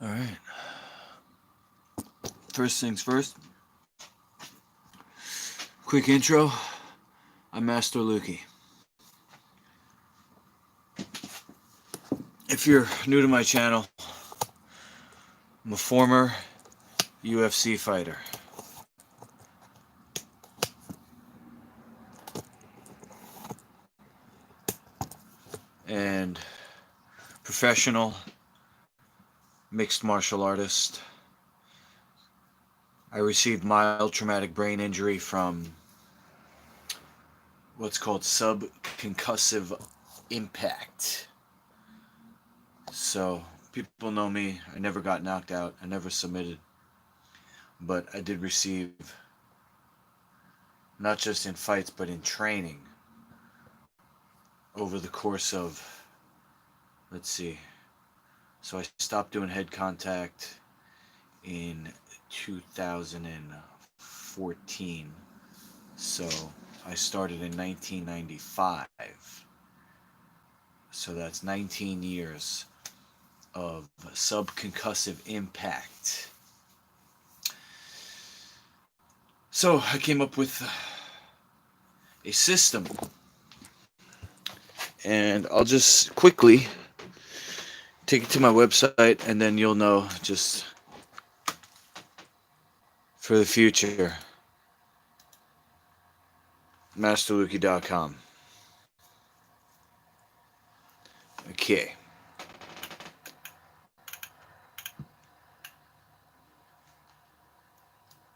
All right. First things first, quick intro. I'm Master Lukey. If you're new to my channel, I'm a former UFC fighter. And professional mixed martial artist. I received mild traumatic brain injury from what's called subconcussive impact. So, people know me. I never got knocked out. I never submitted. But I did receive, not just in fights, but in training over the course of, let's see. So, I stopped doing head contact in 2014. So, I started in 1995. So, that's 19 years of subconcussive impact. So I came up with a system, and I'll just quickly take you to my website, and then you'll know just for the future. MasterLuki.com. Okay.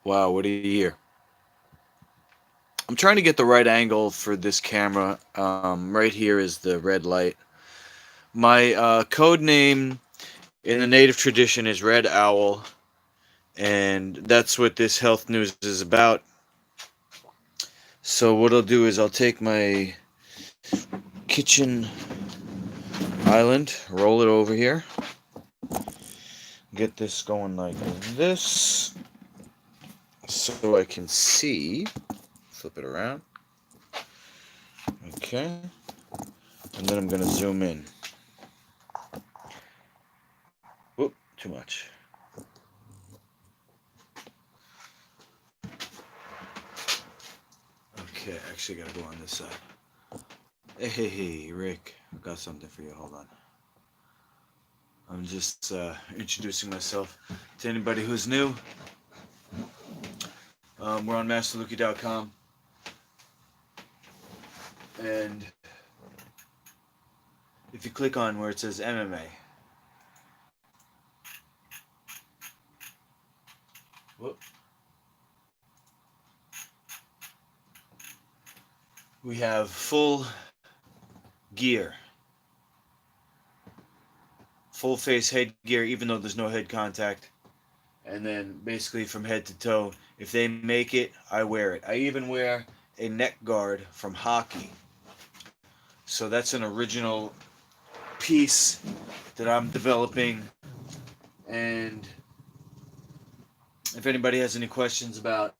Wow, what do you hear? I'm trying to get the right angle for this camera. Right here is the red light. My code name in the native tradition is Red Owl, and that's what this health news is about. So what I'll do is I'll take my kitchen island, roll it over here, get this going like this, so I can see. Flip it around. Okay. And then I'm going to zoom in. Whoop, too much. Okay, actually got to go on this side. Hey, Rick, I've got something for you. Hold on. I'm just introducing myself to anybody who's new. We're on MasterLuki.com. And if you click on where it says MMA, whoop, we have full gear, full face headgear, even though there's no head contact. And then basically from head to toe, if they make it, I wear it. I even wear a neck guard from hockey. So that's an original piece that I'm developing. And if anybody has any questions about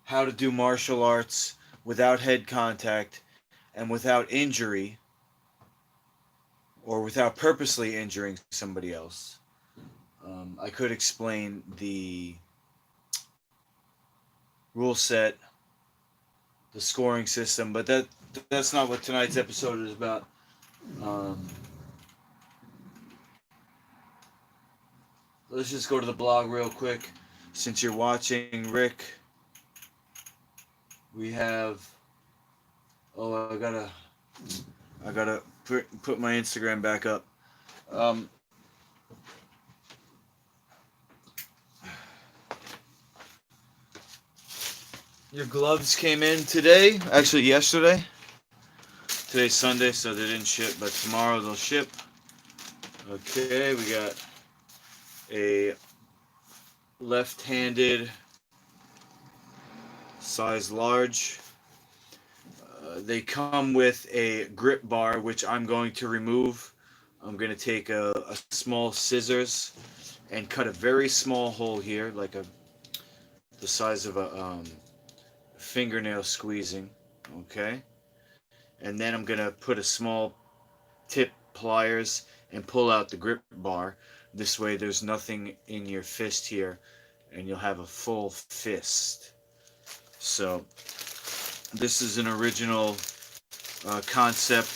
how to do martial arts without head contact and without injury, or without purposely injuring somebody else, I could explain the rule set, the scoring system, but that's not what tonight's episode is about. Um, let's just go to the blog real quick. Since you're watching, Rick, we have. Oh, I gotta put my Instagram back up. Um, your gloves came in today. Actually, yesterday. Today's Sunday, so they didn't ship, but tomorrow they'll ship. Okay, we got a left-handed size large. They come with a grip bar, which I'm going to remove. I'm going to take a small scissors and cut a very small hole here, like the size of a fingernail squeezing. Okay, and then I'm going to put a small tip pliers and pull out the grip bar. This way there's nothing in your fist here, and you'll have a full fist. So this is an original concept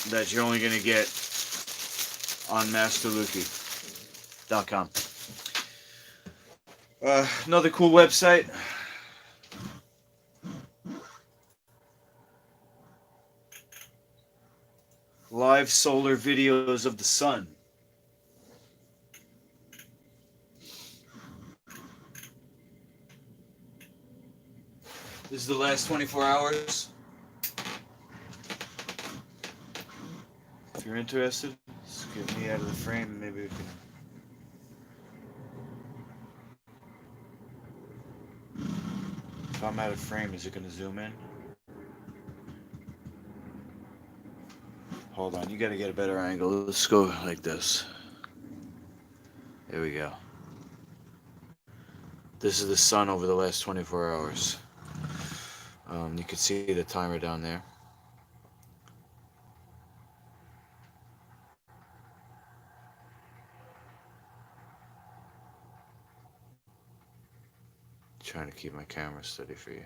that you're only going to get on masterluki.com. Another cool website. Live solar videos of the sun. This is the last 24 hours. If you're interested, just get me out of the frame. Maybe we can. If I'm out of frame, is it going to zoom in? Hold on, you got to get a better angle. Let's go like this. There we go. This is the sun over the last 24 hours. You can see the timer down there. Trying to keep my camera steady for you.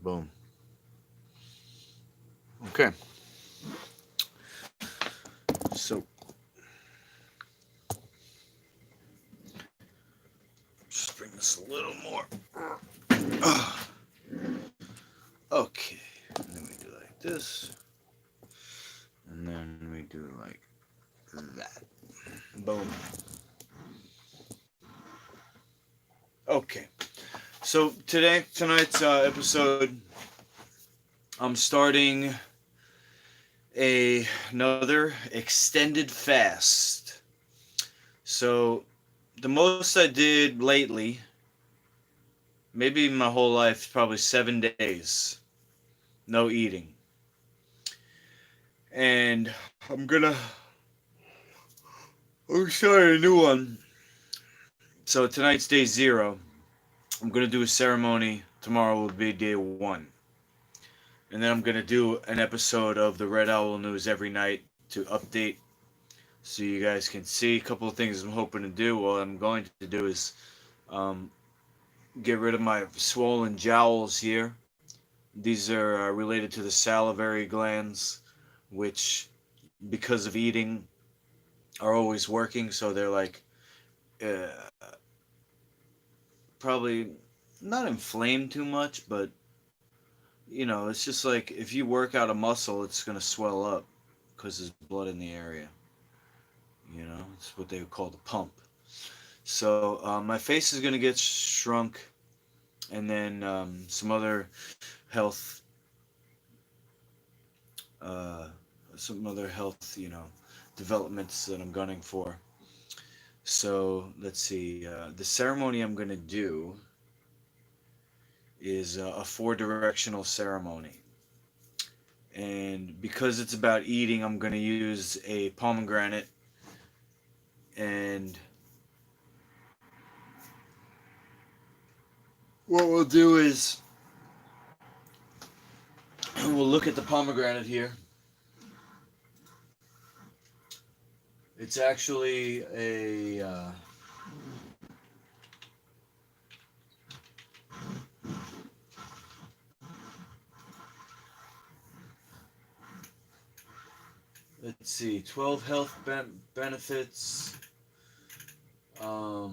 Boom. Okay. So just bring this a little more. Okay. And then we do like this. And then we do like that. Boom. Okay. So tonight's episode, I'm starting another extended fast. So the most I did lately, maybe my whole life, probably 7 days, no eating. And I'm starting a new one. So tonight's day 0. I'm gonna do a ceremony. Tomorrow will be day 1. And then I'm going to do an episode of the Red Owl News every night to update so you guys can see. A couple of things I'm hoping to do. What I'm going to do is get rid of my swollen jowls here. These are related to the salivary glands, which, because of eating, are always working. So they're like probably not inflamed too much, but it's just like if you work out a muscle, it's going to swell up because there's blood in the area. It's what they would call the pump. So my face is going to get shrunk, and then some other health, developments that I'm gunning for. So let's see. The ceremony I'm going to do is a 4-directional ceremony. And because it's about eating, I'm going to use a pomegranate. And what we'll do is we'll look at the pomegranate here. It's actually a let's see, 12 health benefits, how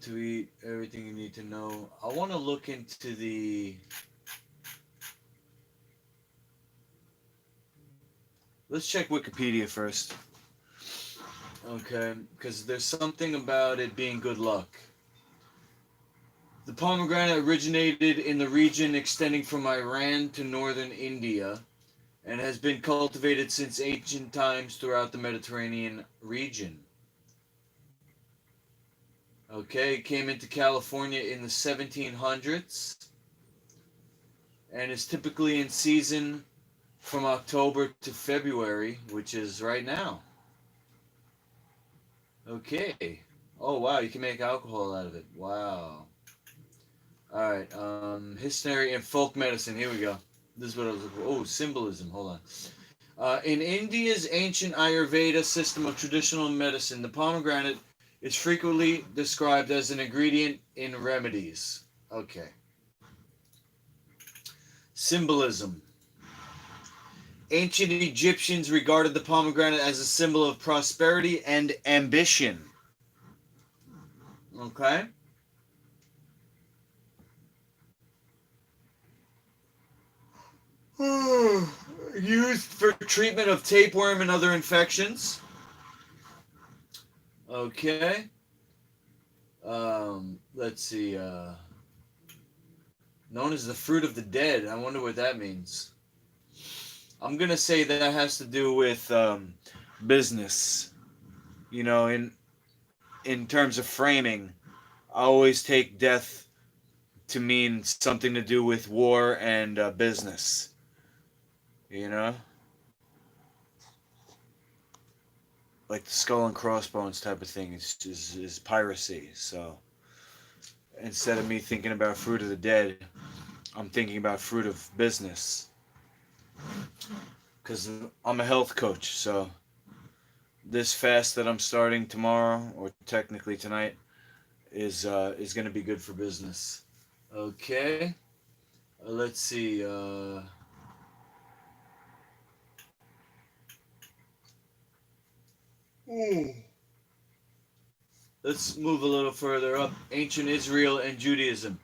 to eat, everything you need to know. I want to look into let's check Wikipedia first. Okay, because there's something about it being good luck. The pomegranate originated in the region extending from Iran to northern India, and has been cultivated since ancient times throughout the Mediterranean region. Okay, it came into California in the 1700s, and is typically in season from October to February, which is right now. Okay. Oh wow, you can make alcohol out of it. Wow. All right. History and folk medicine. Here we go. This is what I was looking for. Oh, symbolism. Hold on. In India's ancient Ayurveda system of traditional medicine, the pomegranate is frequently described as an ingredient in remedies. Okay. Symbolism. Ancient Egyptians regarded the pomegranate as a symbol of prosperity and ambition. Okay? Used for treatment of tapeworm and other infections. Okay. Let's see. Known as the fruit of the dead. I wonder what that means. I'm gonna say that has to do with business. You know, in terms of framing, I always take death to mean something to do with war and business. You know, like the skull and crossbones type of thing is piracy. So instead of me thinking about fruit of the dead, I'm thinking about fruit of business. Because I'm a health coach, so this fast that I'm starting tomorrow, or technically tonight, is going to be good for business. Okay, let's see. Let's move a little further up. Ancient Israel and Judaism.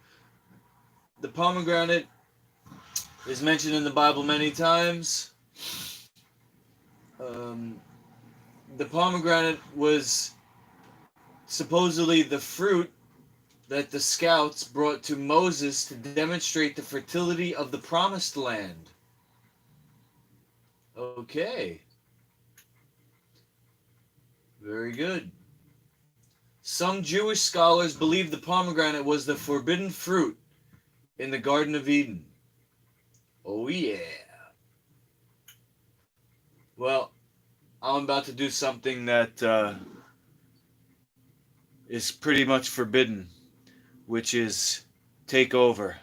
The pomegranate is mentioned in the Bible many times. The pomegranate was supposedly the fruit that the scouts brought to Moses to demonstrate the fertility of the promised land. Okay. Very good. Some Jewish scholars believe the pomegranate was the forbidden fruit in the Garden of Eden. Oh yeah. Well, I'm about to do something that is pretty much forbidden, which is take over.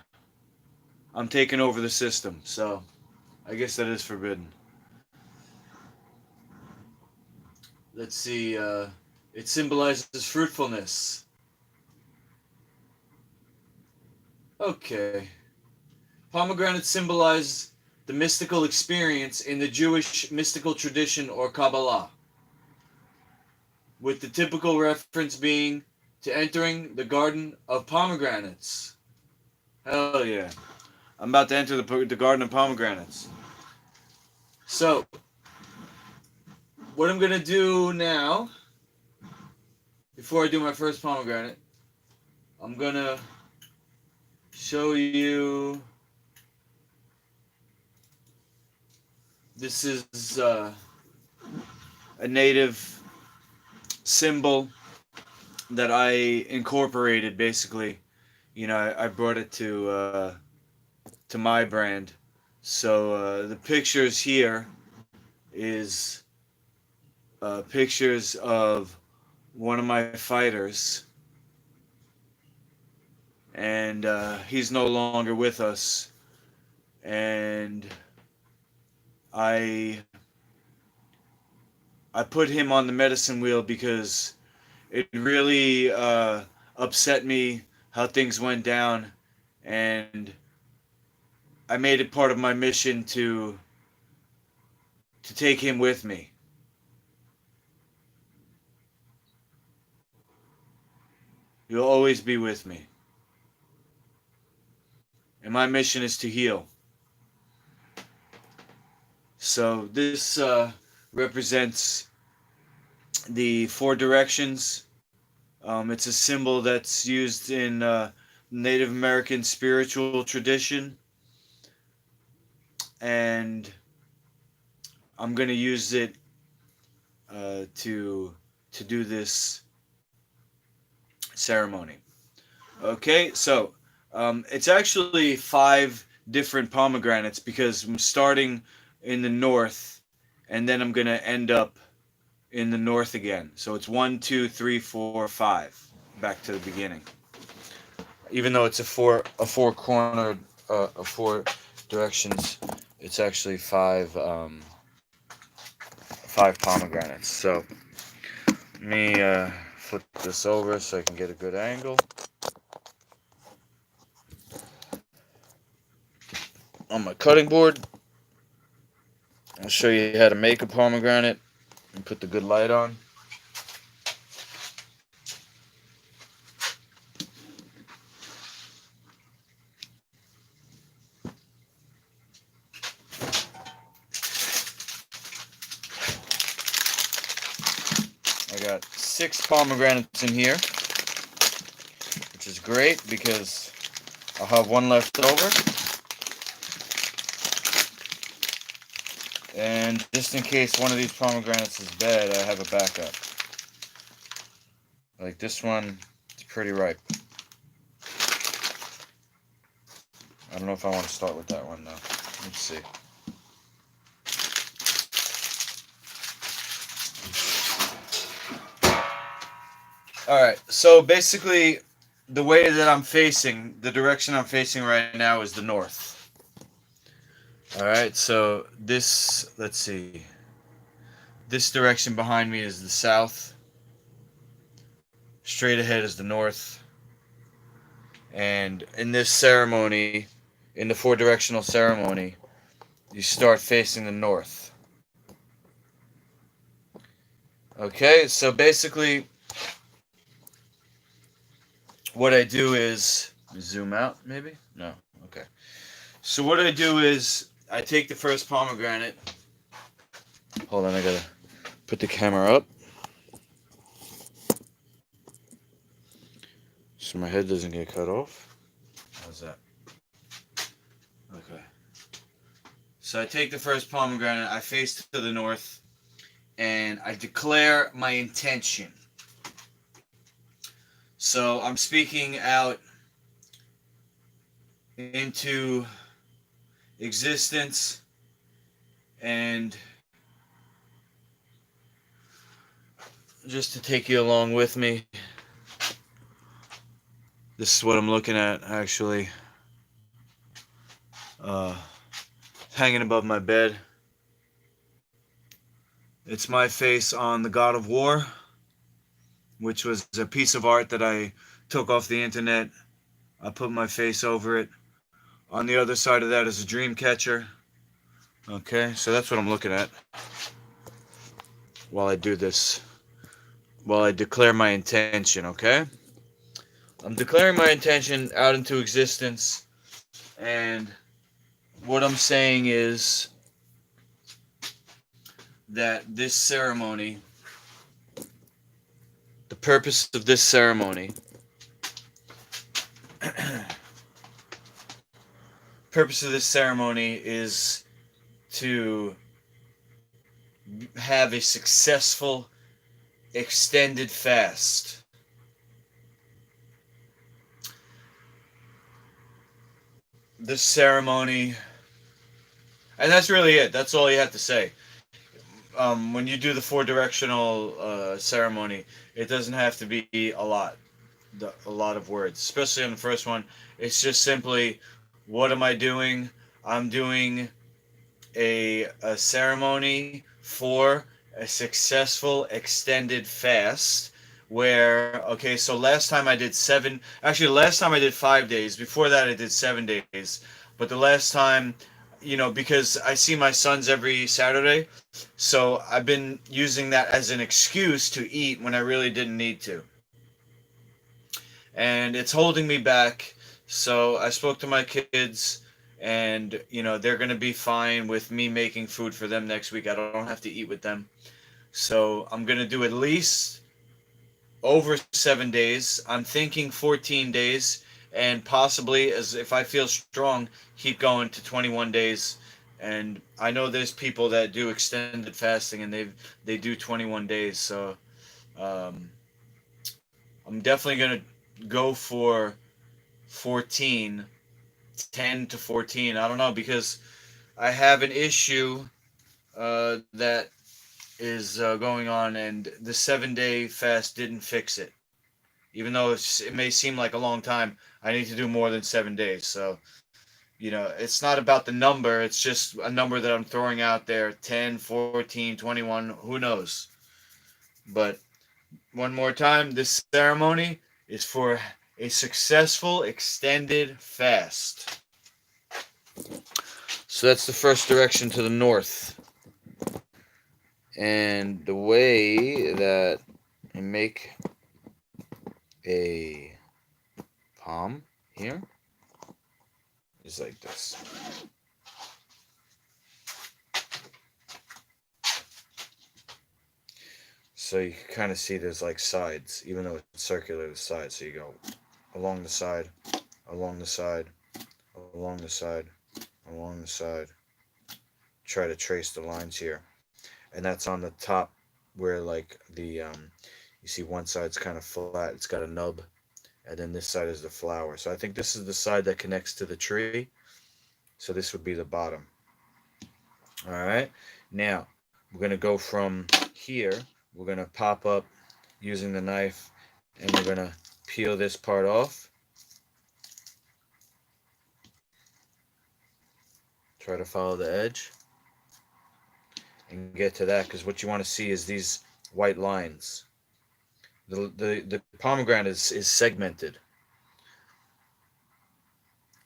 I'm taking over the system, so I guess that is forbidden. Let's see. It symbolizes fruitfulness. Okay. Pomegranates symbolize the mystical experience in the Jewish mystical tradition or Kabbalah, with the typical reference being to entering the Garden of Pomegranates. Hell yeah. I'm about to enter the Garden of Pomegranates. So, what I'm going to do now, before I do my first pomegranate, I'm going to show you. This is a native symbol that I incorporated, basically. You know, I brought it to my brand. So the pictures here is pictures of one of my fighters, and he's no longer with us. And I put him on the medicine wheel because it really upset me how things went down, and I made it part of my mission to take him with me. He'll always be with me. And my mission is to heal. So this represents the four directions. It's a symbol that's used in Native American spiritual tradition. And I'm going to use it to do this ceremony. Okay, so it's actually 5 different pomegranates because I'm starting in the north, and then I'm gonna end up in the north again. So it's 1, 2, 3, 4, 5, back to the beginning. Even though it's a four cornered a four directions, it's actually five pomegranates. So let me flip this over so I can get a good angle on my cutting board. I'll show you how to make a pomegranate and put the good light on. I got 6 pomegranates in here, which is great because I'll have one left over. And just in case one of these pomegranates is bad, I have a backup. Like this one, it's pretty ripe. I don't know if I want to start with that one though. Let's see. Alright, so basically the way that I'm facing, the direction I'm facing right now is the north. Alright, so this, let's see. This direction behind me is the south. Straight ahead is the north. And in this ceremony, in the 4-directional ceremony, you start facing the north. Okay, so basically what I do is zoom out, maybe? No. Okay. So what I do is I take the first pomegranate. Hold on, I gotta put the camera up so my head doesn't get cut off. How's that? Okay. So I take the first pomegranate, I face to the north, and I declare my intention. So I'm speaking out into existence, and just to take you along with me, this is what I'm looking at actually. Hanging above my bed. It's my face on the God of War, which was a piece of art that I took off the internet. I put my face over it. On the other side of that is a dream catcher. Okay, so that's what I'm looking at while I do this. While I declare my intention, okay? I'm declaring my intention out into existence, and what I'm saying is that this ceremony, the purpose of this ceremony, is to have a successful extended fast. This ceremony, and that's really it. That's all you have to say. When you do the 4-directional ceremony, it doesn't have to be a lot of words, especially on the first one. It's just simply, what am I doing? I'm doing a ceremony for a successful extended fast. Where, okay, so last time I did 5 days. Before that I did 7 days. But the last time, because I see my sons every Saturday, so I've been using that as an excuse to eat when I really didn't need to. And it's holding me back. So I spoke to my kids, and they're going to be fine with me making food for them next week. I don't have to eat with them. So I'm going to do at least over 7 days. I'm thinking 14 days, and possibly, as if I feel strong, keep going to 21 days. And I know there's people that do extended fasting, and they do 21 days. So I'm definitely gonna go for 14, 10 to 14. I don't know, because I have an issue that is going on, and the 7 day fast didn't fix it. Even though it may seem like a long time, I need to do more than 7 days. So, it's not about the number, it's just a number that I'm throwing out there: 10, 14, 21, who knows. But one more time, this ceremony is for a successful extended fast. So that's the first direction to the north. And the way that I make a palm here is like this. So you can kind of see there's like sides, even though it's circular, the sides. So you go along the side, along the side, along the side, along the side. Try to trace the lines here. And that's on the top where like you see one side's kind of flat, it's got a nub, and then this side is the flower. So I think this is the side that connects to the tree. So this would be the bottom. All right. Now we're gonna go from here. We're gonna pop up using the knife, and we're gonna peel this part off. Try to follow the edge and get to that, because what you want to see is these white lines. The pomegranate is segmented.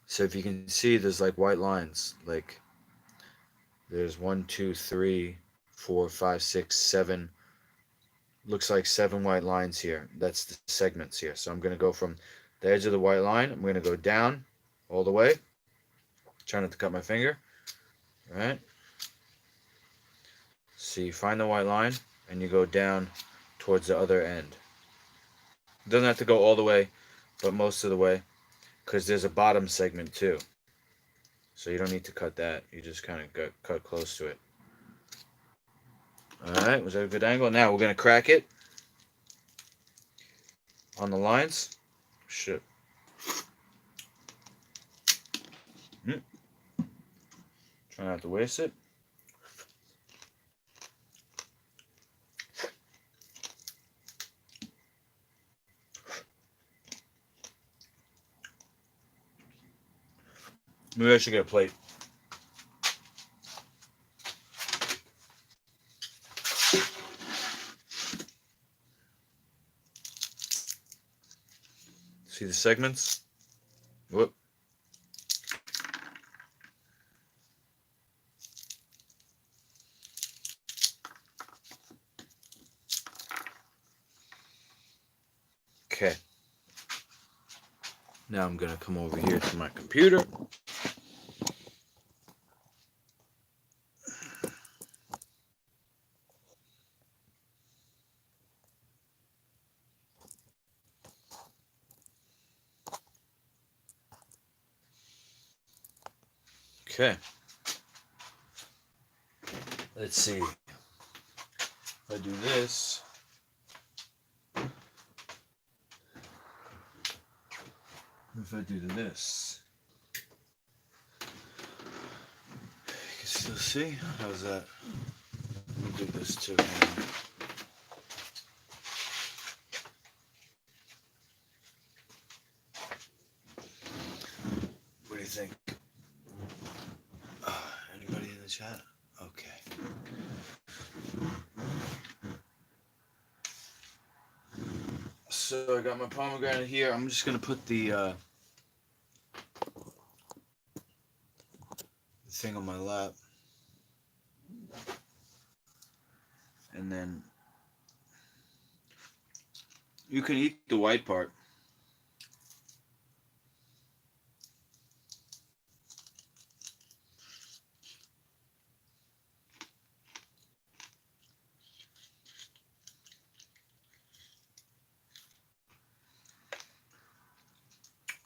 So if you can see, there's like white lines. Like there's 1, 2, 3, 4, 5, 6, 7. Looks like 7 white lines here. That's the segments here. So I'm going to go from the edge of the white line. I'm going to go down all the way. Try not to cut my finger. All right. So you find the white line and you go down towards the other end. It doesn't have to go all the way, but most of the way, because there's a bottom segment too. So you don't need to cut that. You just kind of cut close to it. All right, was that a good angle? Now we're going to crack it on the lines. Shit. Try not to waste it. Maybe I should get a plate. See the segments? Whoop. Okay. Now I'm going to come over here to my computer. Okay. Let's see. If I do this. If I do this. You can still see? How's that? Let me do this too. What do you think? Anybody in the chat? Okay. So I got my pomegranate here. I'm just gonna put the thing on my lap, and then you can eat the white part.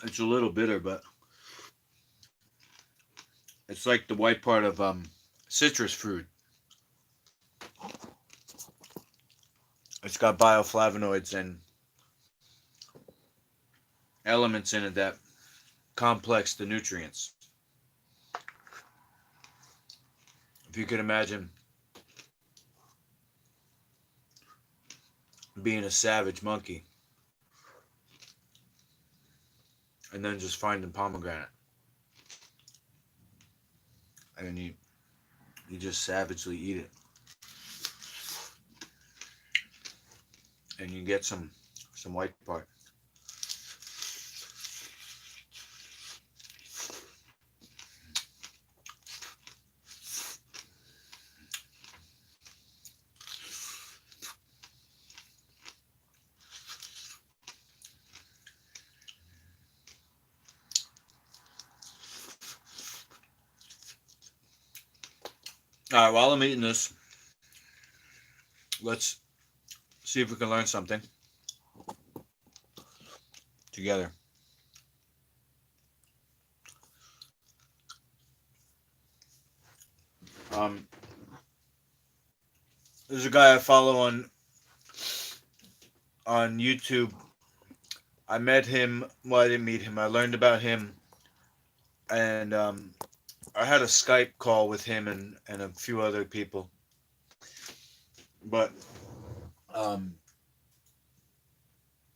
It's a little bitter, but it's like the white part of citrus fruit. It's got bioflavonoids and elements in it that complex the nutrients. If you could imagine being a savage monkey and then just finding pomegranate and you just savagely eat it and you get some white part. All right, while I'm eating this, let's see if we can learn something together. Um, there's a guy I follow on YouTube. I met him. Well, I didn't meet him. I learned about him, and I had a Skype call with him and a few other people. But um,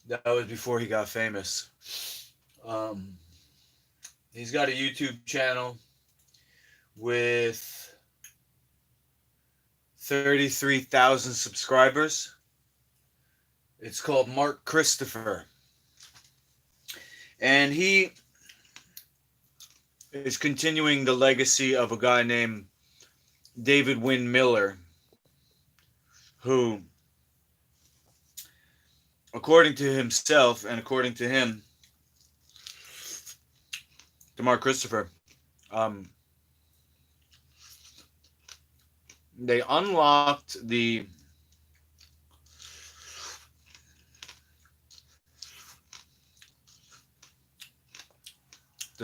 that was before he got famous. Um, he's got a YouTube channel with 33,000 subscribers. It's called Mark Christopher. And he is continuing the legacy of a guy named David Wynn Miller, who, according to himself and according to him, to Mark Christopher, they unlocked the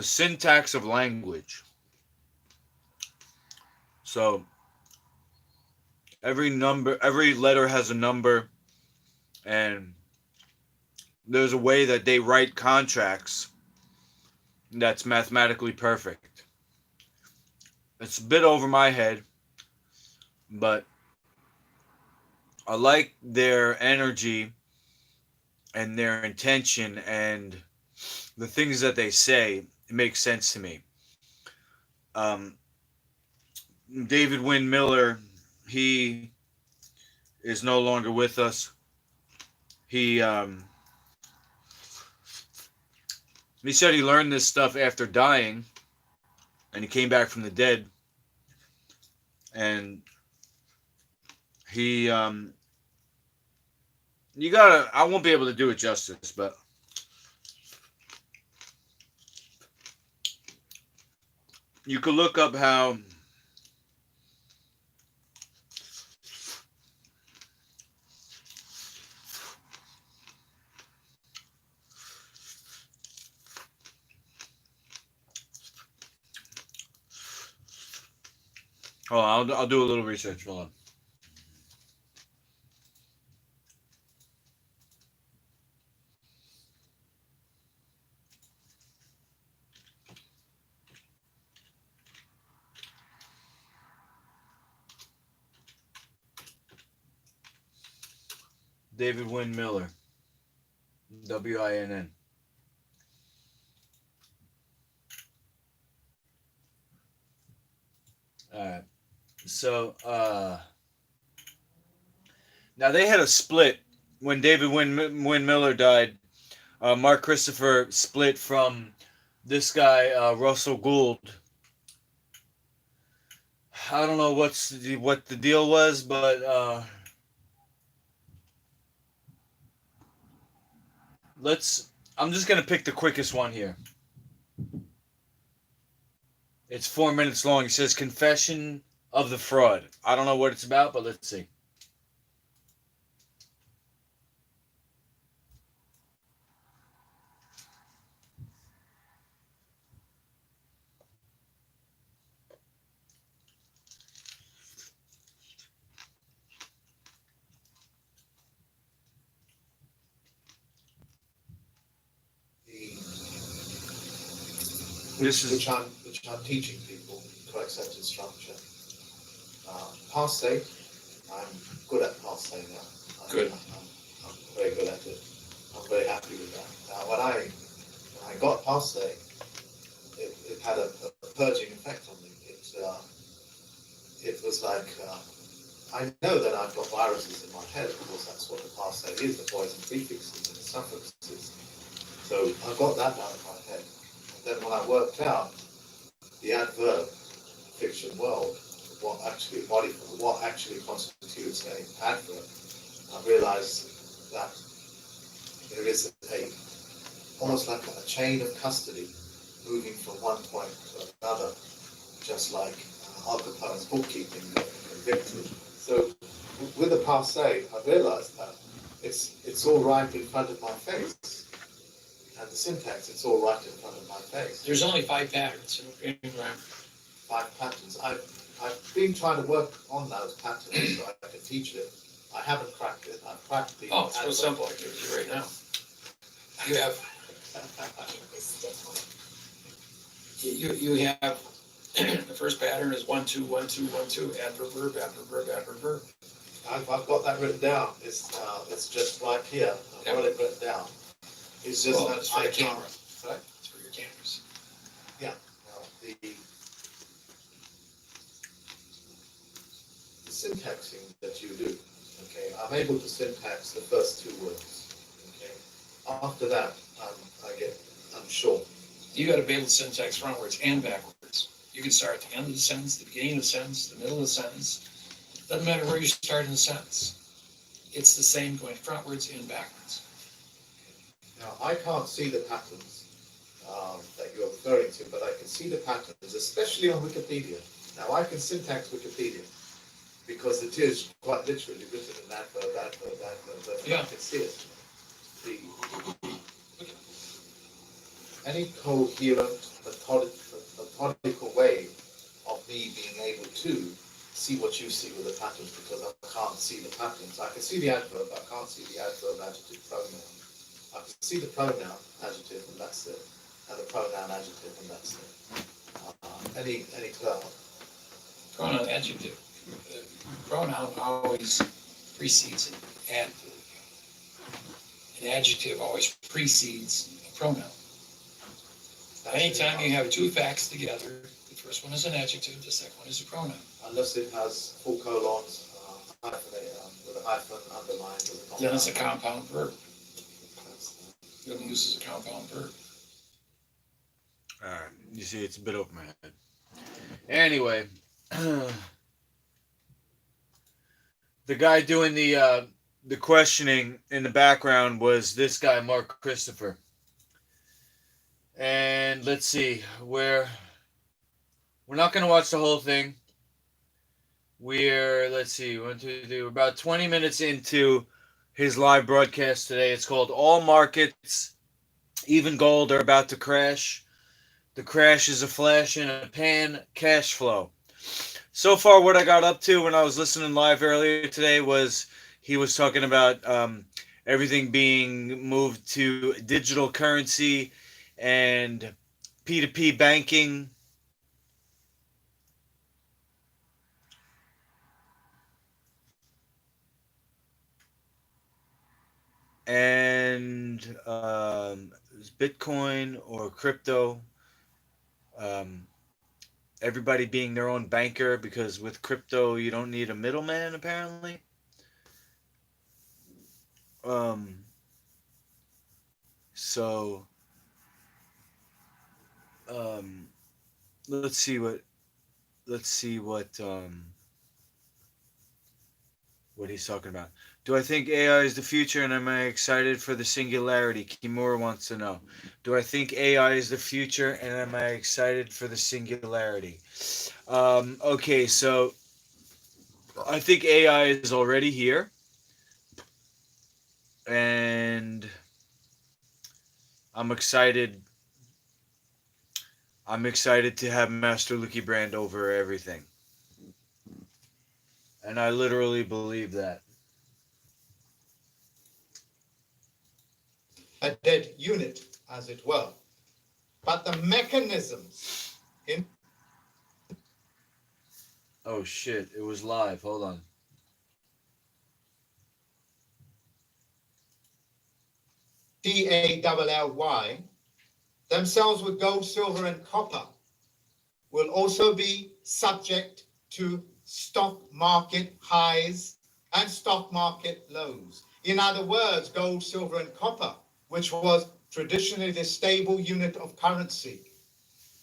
syntax of language. So every letter has a number, and there's a way that they write contracts that's mathematically perfect. It's a bit over my head, but I like their energy and their intention and the things that they say. It makes sense to me. David Wynn Miller, he is no longer with us. He said he learned this stuff after dying, and he came back from the dead, and he I won't be able to do it justice, but you could look up how I'll do a little research. Hold on. David Wynn Miller. Winn. Alright. So, now they had a split when David Wynn Miller died. Mark Christopher split from this guy, Russell Gould. I don't know what the deal was, but I'm just gonna pick the quickest one here. It's 4 minutes long. It says Confession of the Fraud. I don't know what it's about, but let's see. This is which I'm teaching people to accept its structure. Passe, I'm good at Passe now. Good. I'm very good at it. I'm very happy with that. Now, when I got Passe, it had a purging effect on me. It was like, I know that I've got viruses in my head, because that's what the Passe is, the poison prefixes and the suffixes. So I got that out of my head. And then when I worked out the adverb fiction world, what actually constitutes an adverb, I realized that there is almost like a chain of custody moving from one point to another, just like Al Capone's bookkeeping convicted. So with the Passe, I realized that it's all right in front of my face. And the syntax, it's all right in front of my face. There's only 5 patterns in grammar. 5 patterns. I've been trying to work on those patterns so I can teach it. I haven't cracked it. I've cracked the. Oh, it's so simple. I give it to you right now. You have. You have. The first pattern is 1 2 1 2 1 2. Adverb verb adverb verb adverb verb. I've got that written down. It's just right here. I've got it written down. It's just that it's for the camera. Right? It's for your cameras. Yeah. The syntaxing that you do. Okay. I'm able to syntax the first 2 words. Okay. After that, I'm sure. You got to be able to syntax frontwards and backwards. You can start at the end of the sentence, the beginning of the sentence, the middle of the sentence. Doesn't matter where you start in the sentence. It's the same going frontwards and backwards. Now, I can't see the patterns that you're referring to, but I can see the patterns, especially on Wikipedia. Now, I can syntax Wikipedia because it is quite literally written in adverb. Yeah. I can see it. Any coherent, methodical way of me being able to see what you see with the patterns, because I can't see the patterns. I can see the adverb, but I can't see the adverb, adjective, pronoun. I can see the pronoun, adjective, and that's it. And the pronoun, adjective, and that's it. Any cloud? Pronoun, adjective. Pronoun always precedes an adverb. An adjective always precedes a pronoun. Anytime you have 2 facts together, the first one is an adjective, the second one is a pronoun. Unless it has full colons, with a hyphen underlined. Then it's a compound verb. You don't use as a compound verb. Alright, you see, it's a bit over my head. Anyway, the guy doing the questioning in the background was this guy, Mark Christopher. And let's see, we're not going to watch the whole thing. Let's see, 1, 2, 3, we're about 20 minutes into his live broadcast today. It's called All Markets, Even Gold, are about to crash. The crash is a flash in a pan, cash flow. So far, what I got up to when I was listening live earlier today was he was talking about everything being moved to digital currency and P2P banking. And Bitcoin or crypto. Everybody being their own banker, because with crypto you don't need a middleman apparently. So let's see what he's talking about. Do I think AI is the future, and am I excited for the singularity? Kimura wants to know. Do I think AI is the future, and am I excited for the singularity? Okay, so I think AI is already here, and I'm excited. I'm excited to have Master Lucky Brand over everything. And I literally believe that. A dead unit, as it were. But the mechanisms in Oh shit! It was live. Hold on. DALLY, themselves with gold, silver, and copper, will also be subject to stock market highs and stock market lows. In other words, gold, silver, and copper, which was traditionally the stable unit of currency,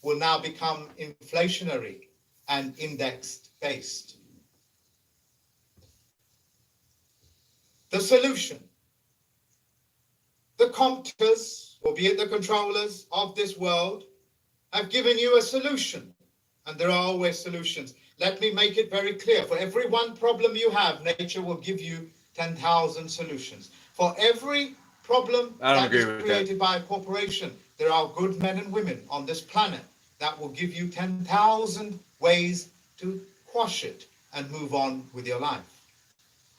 will now become inflationary and index based. The solution. The compters, albeit the controllers of this world, have given you a solution, and there are always solutions. Let me make it very clear. For every one problem you have, nature will give you 10,000 solutions. For every problem I don't that agree is with created by a corporation, there are good men and women on this planet that will give you 10,000 ways to quash it and move on with your life.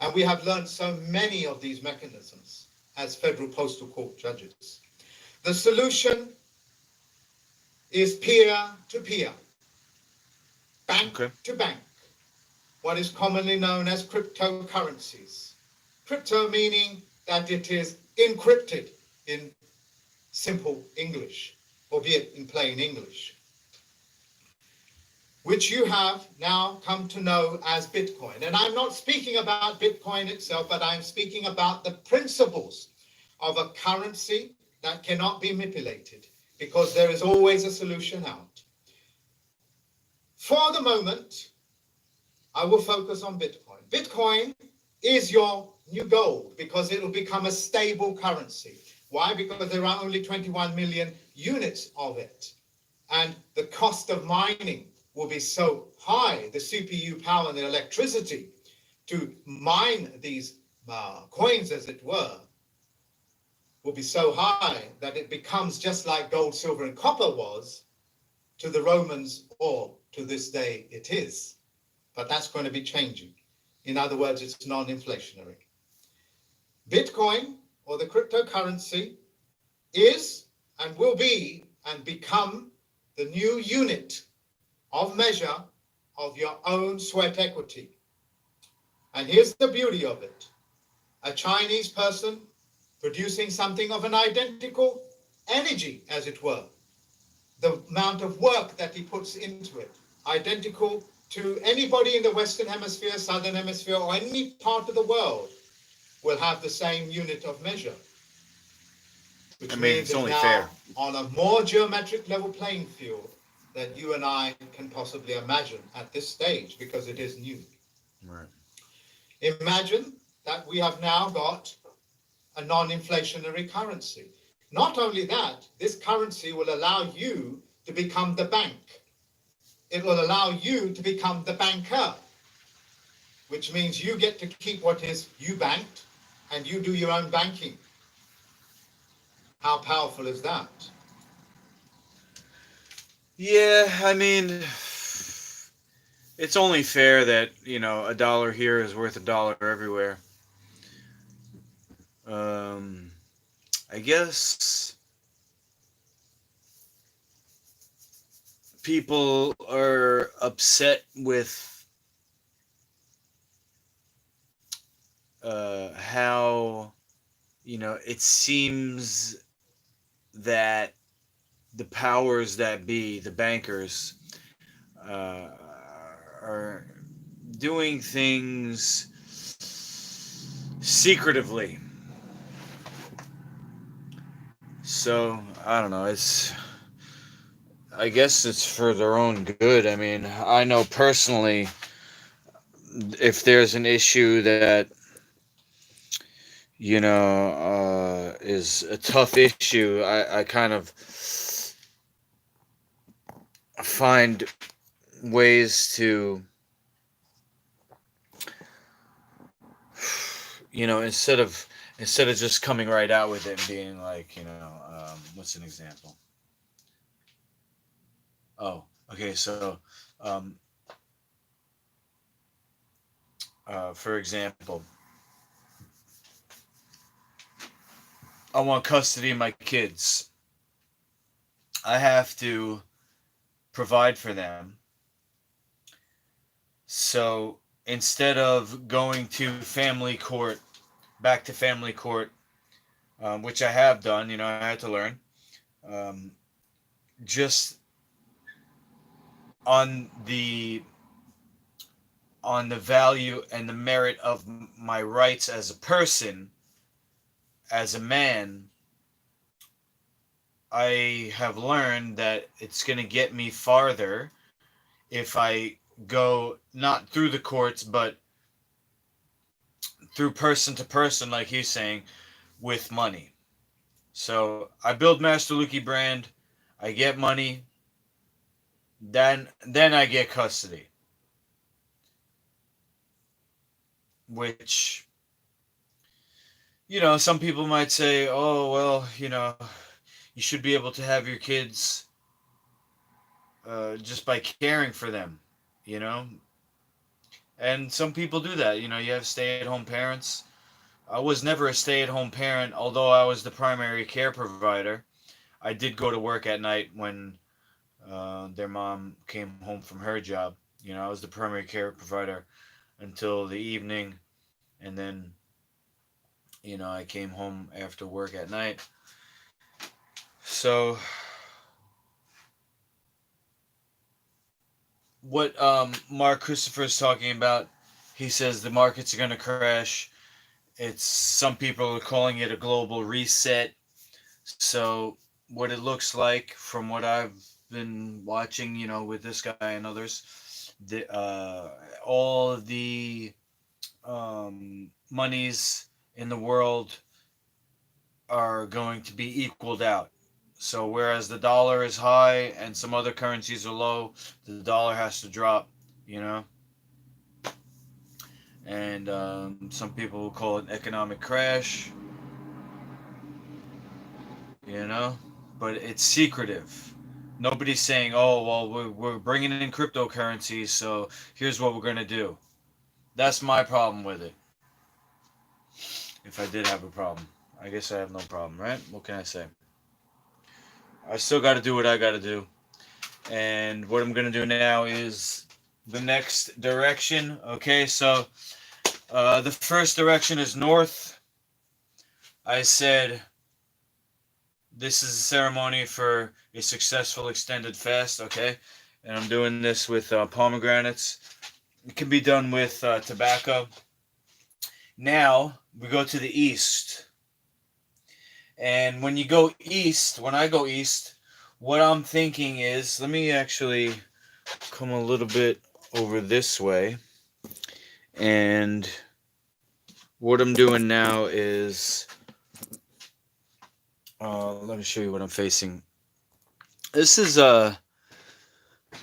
And we have learned so many of these mechanisms as federal postal court judges. The solution is peer to peer, bank to bank, what is commonly known as cryptocurrencies. Crypto meaning that it is encrypted in simple English, albeit in plain English, which you have now come to know as Bitcoin. And I'm not speaking about Bitcoin itself, but I'm speaking about the principles of a currency that cannot be manipulated, because there is always a solution out. For the moment, I will focus on Bitcoin. Bitcoin is your new gold because it will become a stable currency. Why? Because there are only 21 million units of it. And the cost of mining will be so high, the CPU power and the electricity to mine these coins, as it were, will be so high that it becomes just like gold, silver, and copper was to the Romans, or to this day it is. But that's going to be changing. In other words, it's non-inflationary. Bitcoin, or the cryptocurrency, is and will be and become the new unit of measure of your own sweat equity. And here's the beauty of it. A Chinese person producing something of an identical energy, as it were. The amount of work that he puts into it, identical to anybody in the Western Hemisphere, Southern Hemisphere, or any part of the world, will have the same unit of measure. Which means it's only now fair. on a more geometric level playing field that you and I can possibly imagine at this stage, because it is new. Right. Imagine that we have now got a non-inflationary currency. Not only that, this currency will allow you to become the bank. It will allow you to become the banker, which means you get to keep what is you banked and you do your own banking. How powerful is that? Yeah, I mean, it's only fair that, a dollar here is worth a dollar everywhere. I guess people are upset with how, it seems that the powers that be, the bankers, are doing things secretively. So, I don't know, I guess it's for their own good. I mean, I know personally, if there's an issue that, is a tough issue, I kind of find ways to, instead of just coming right out with it and being like, what's an example? Oh, okay. So, for example, I want custody of my kids. I have to provide for them. So instead of going to family court, back to family court, which I have done, you know, I had to learn, um, just on the value and the merit of my rights as a person, as a man, I have learned that it's going to get me farther if I go not through the courts, but through person to person, like he's saying, with money. So I build Master Luki brand, I get money, then I get custody, which, you know, some people might say, oh well, you know, you should be able to have your kids just by caring for them, you know. And some people do that. You know, you have stay-at-home parents. I was never a stay-at-home parent, although I was the primary care provider. I did go to work at night when their mom came home from her job. You know, I was the primary care provider until the evening, and then, you know, I came home after work at night. So, what Mark Christopher is talking about, he says the markets are going to crash. It's some people are calling it a global reset. So what it looks like from what I've been watching, you know, with this guy and others, all of the monies in the world are going to be equaled out. So whereas the dollar is high and some other currencies are low, the dollar has to drop, you know. And some people will call it an economic crash, you know, but it's secretive. Nobody's saying, oh, well, we're bringing in cryptocurrencies, so here's what we're going to do. That's my problem with it. If I did have a problem. I guess I have no problem, right? What can I say? I still got to do what I got to do. And what I'm going to do now is the next direction. Okay, so the first direction is north. I said this is a ceremony for a successful extended fast, okay? And I'm doing this with pomegranates. It can be done with tobacco. Now, we go to the east. And when you go east, when I go east, what I'm thinking is, let me actually come a little bit over this way. And what I'm doing now is, let me show you what I'm facing. This is,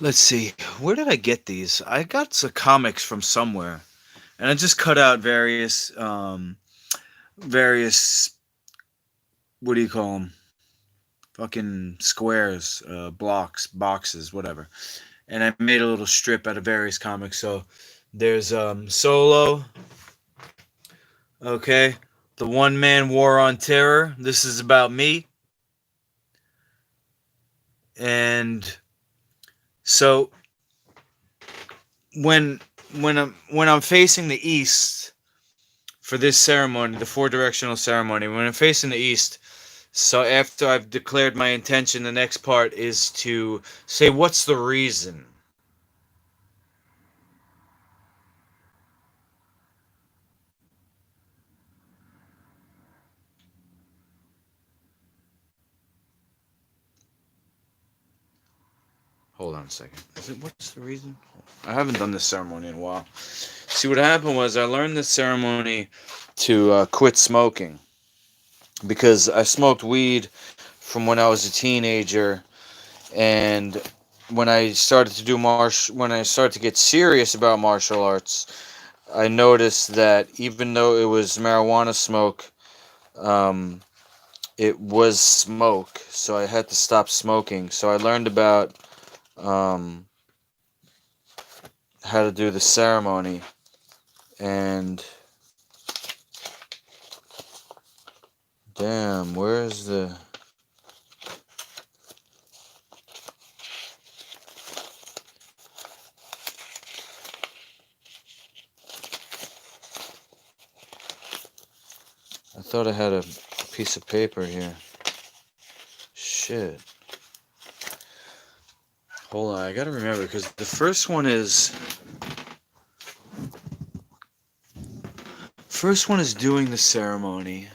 let's see, where did I get these? I got some comics from somewhere. And I just cut out various, what do you call them? Fucking squares, blocks, boxes, whatever. And I made a little strip out of various comics. So there's Solo, okay, the One Man War on Terror. This is about me. And so when I'm facing the east for this ceremony, the four directional ceremony, when I'm facing the east, so after I've declared my intention, the next part is to say what's the reason. Hold on a second. Is it what's the reason? I haven't done this ceremony in a while. See, what happened was I learned this ceremony to quit smoking because I smoked weed from when I was a teenager, and when I started to do when I started to get serious about martial arts, I noticed that even though it was marijuana smoke, it was smoke, so I had to stop smoking. So I learned about um, how to do the ceremony, and damn, where's the... thought I had a piece of paper here. Shit. Hold on, I gotta remember, because the first one is doing the ceremony.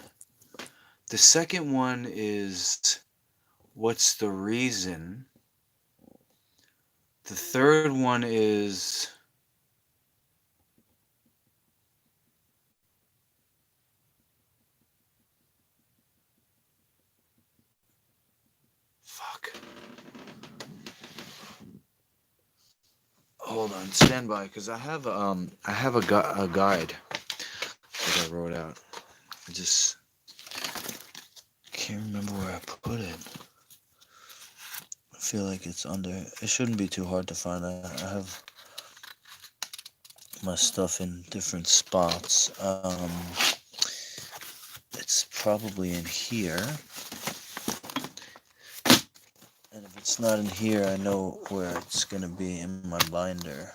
The second one is what's the reason. The third one is fuck. Hold on, stand by, because I have a guide that I wrote out. I just can't remember where I put it. I feel like it's under. It shouldn't be too hard to find. I have my stuff in different spots. It's probably in here. And if it's not in here, I know where it's gonna be in my binder.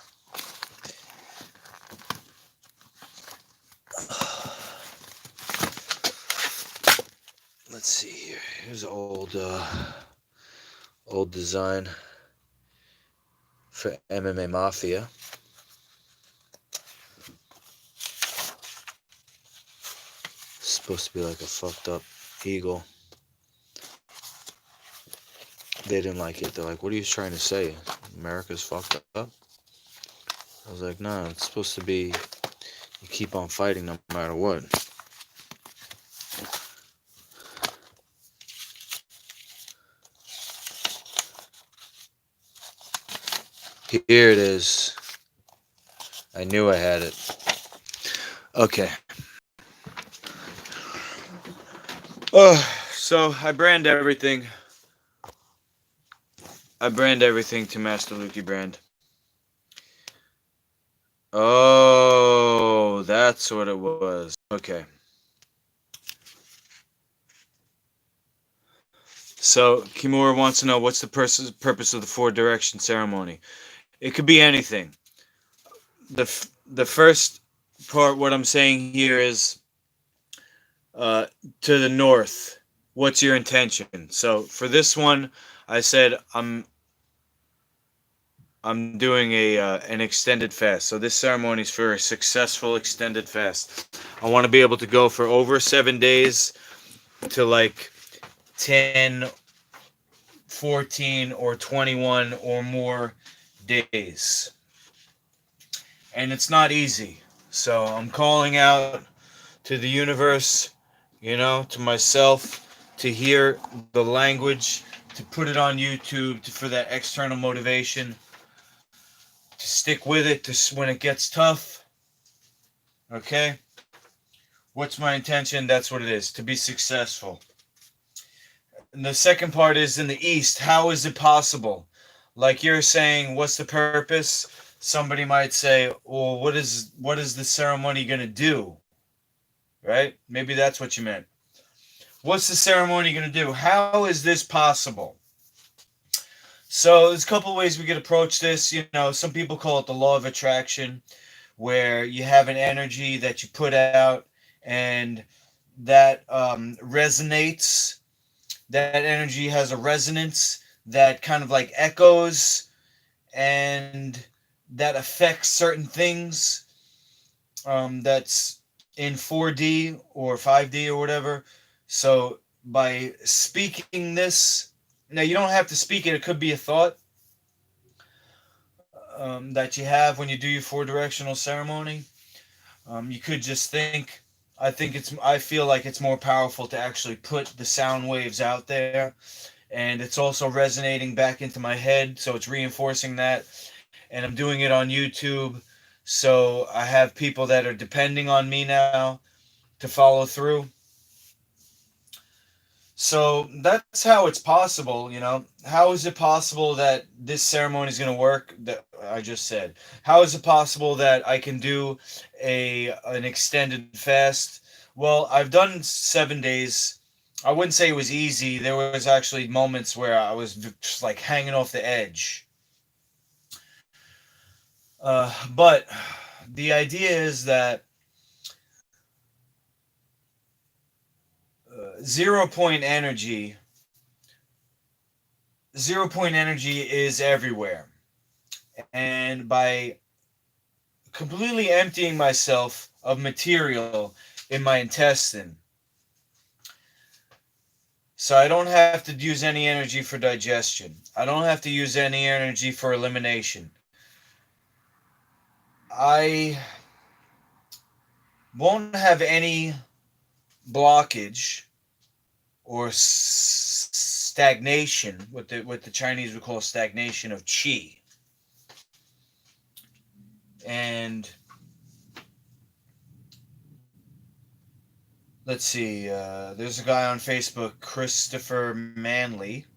Let's see here. Here's an old design for MMA Mafia. It's supposed to be like a fucked up eagle. They didn't like it. They're like, what are you trying to say? America's fucked up? I was like, nah, it's supposed to be you keep on fighting no matter what. Here it is. I knew I had it. Okay. So I brand everything. I brand everything to Master Lukey brand. Oh, that's what it was. Okay. So Kimura wants to know what's the purpose of the 4-direction ceremony. It could be anything. The first part, what I'm saying here is to the north. What's your intention? So for this one, I said I'm doing an extended fast. So this ceremony is for a successful extended fast. I want to be able to go for over 7 days to like 10, 14, or 21 or more days. And it's not easy. So I'm calling out to the universe, to myself, to hear the language, to put it on YouTube for that external motivation, to stick with it when it gets tough. Okay? What's my intention? That's what it is, to be successful. And the second part is in the East. How is it possible? Like you're saying, what's the purpose? Somebody might say, well, what is the ceremony going to do? Right? Maybe that's what you meant. What's the ceremony going to do? How is this possible? So there's a couple of ways we could approach this. Some people call it the law of attraction, where you have an energy that you put out and that resonates. That energy has a resonance that kind of like echoes and that affects certain things that's in 4D or 5D or whatever. So by speaking this, now you don't have to speak it. It could be a thought that you have when you do your 4-directional ceremony. You could just think. I feel like it's more powerful to actually put the sound waves out there, and it's also resonating back into my head, so it's reinforcing that. And I'm doing it on YouTube, so I have people that are depending on me now to follow through. So that's how it's possible, How is it possible that this ceremony is going to work? That I just said. How is it possible that I can do an extended fast? Well, I've done 7 days. I wouldn't say it was easy. There was actually moments where I was just like hanging off the edge. But the idea is that zero point energy. Zero point energy is everywhere. And by completely emptying myself of material in my intestine, so I don't have to use any energy for digestion. I don't have to use any energy for elimination. I won't have any blockage or stagnation, what the Chinese would call stagnation of qi. And let's see, there's a guy on Facebook, Christopher Manley,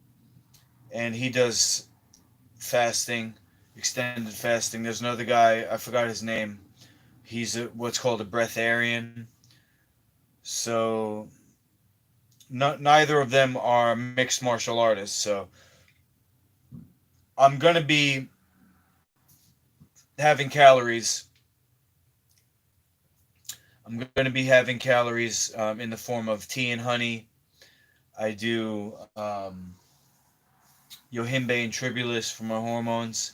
and he does fasting, extended fasting. There's another guy, I forgot his name. He's what's called a breatharian. So neither of them are mixed martial artists. So I'm going to be having calories. I'm going to be having calories in the form of tea and honey. I do yohimbe and tribulus for my hormones.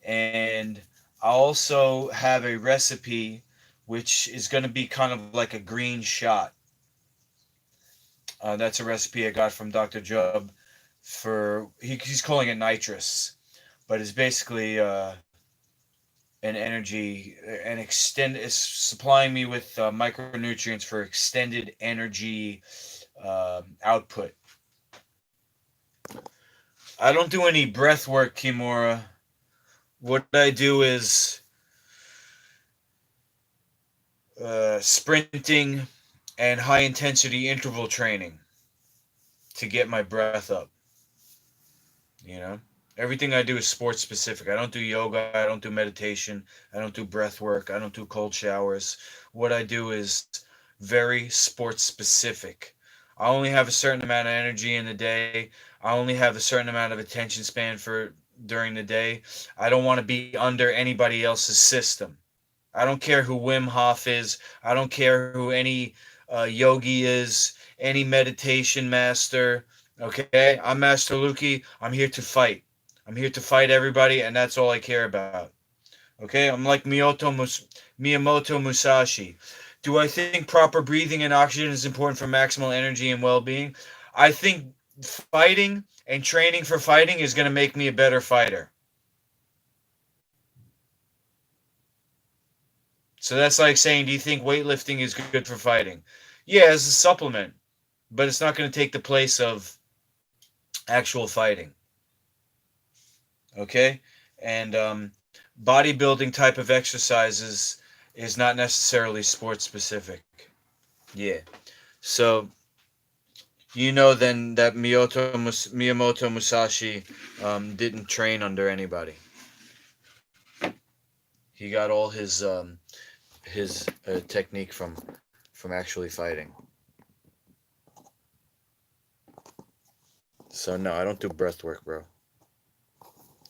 And I also have a recipe which is going to be kind of like a green shot. That's a recipe I got from Dr. Jubb for, he's calling it nitrous, but it's basically an energy, it's supplying me with micronutrients for extended energy output. I don't do any breath work, Kimura. What I do is sprinting and high intensity interval training to get my breath up. You know, everything I do is sports specific. I don't do yoga, I don't do meditation, I don't do breath work, I don't do cold showers. What I do is very sports specific. I only have a certain amount of energy in the day. I only have a certain amount of attention span for during the day. I don't want to be under anybody else's system. I don't care who Wim Hof is. I don't care who any yogi is, any meditation master. Okay, I'm Master Luki. I'm here to fight. I'm here to fight everybody, and that's all I care about. Okay, I'm like Miyamoto Musashi. Do I think proper breathing and oxygen is important for maximal energy and well-being? I think fighting and training for fighting is going to make me a better fighter. So that's like saying, do you think weightlifting is good for fighting? Yeah, as a supplement, but it's not going to take the place of actual fighting. Okay? And bodybuilding type of exercises is not necessarily sports specific. Yeah. So, you know then that Miyamoto Musashi didn't train under anybody. He got all his technique from actually fighting. So no, I don't do breath work, bro.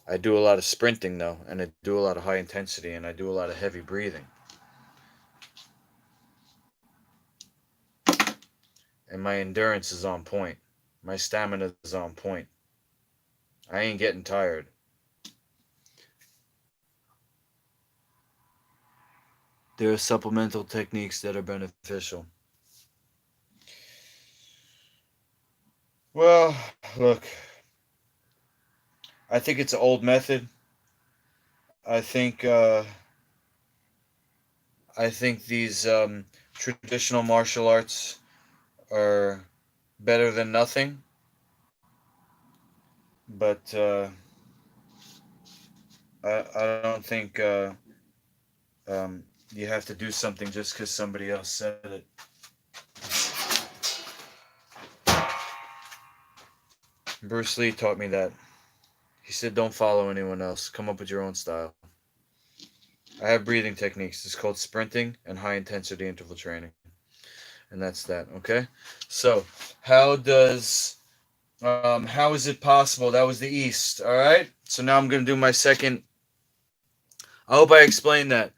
I do a lot of sprinting though, and I do a lot of high intensity, and I do a lot of heavy breathing. And my endurance is on point. My stamina is on point. I ain't getting tired. There are supplemental techniques that are beneficial. Well, look, I think it's an old method. I think these traditional martial arts are better than nothing. But I don't think you have to do something just because somebody else said it. Bruce Lee taught me that. He said, don't follow anyone else. Come up with your own style. I have breathing techniques. It's called sprinting and high intensity interval training. And that's that, okay? So, how is it possible? That was the East, all right? So now I'm going to do my second. I hope I explained that.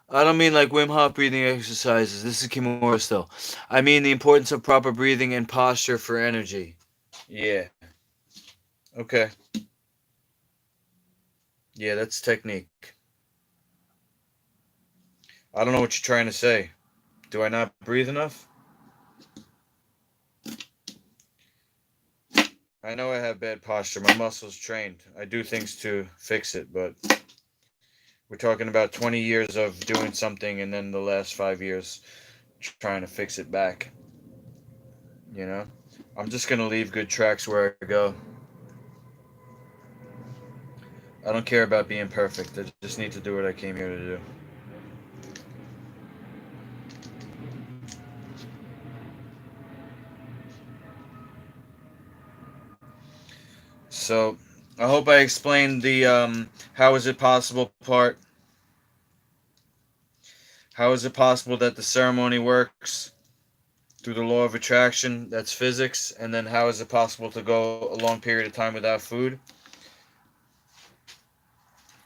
I don't mean like Wim Hof breathing exercises. This is Kimura still. I mean the importance of proper breathing and posture for energy. Yeah. Okay. Yeah, that's technique. I don't know what you're trying to say. Do I not breathe enough? I know I have bad posture. My muscles trained. I do things to fix it, but we're talking about 20 years of doing something and then the last 5 years trying to fix it back. You know? I'm just going to leave good tracks where I go. I don't care about being perfect. I just need to do what I came here to do. So, I hope I explained the how is it possible part. How is it possible that the ceremony works through the law of attraction? That's physics. And then how is it possible to go a long period of time without food?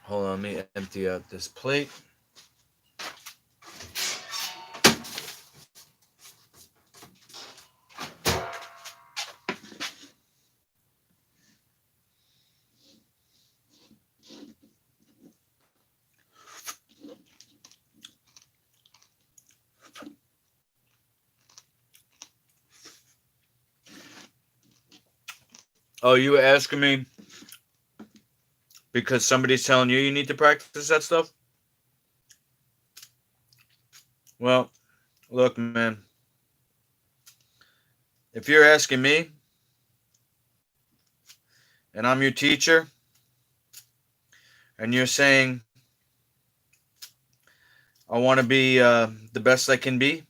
Hold on, let me empty out this plate. Oh, you were asking me because somebody's telling you need to practice that stuff? Well, look, man. If you're asking me and I'm your teacher and you're saying I want to be the best I can be,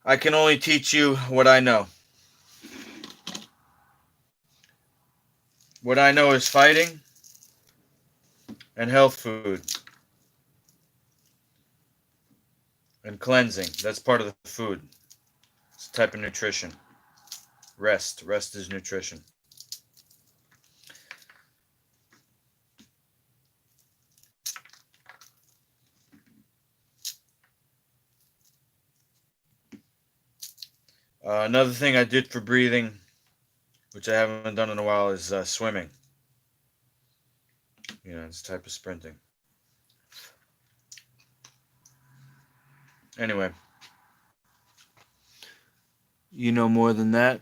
I can only teach you what I know. What I know is fighting and health food and cleansing. That's part of the food. It's a type of nutrition. Rest. Rest is nutrition. Another thing I did for breathing, which I haven't done in a while, is swimming. You know, it's a type of sprinting. Anyway, you know more than that?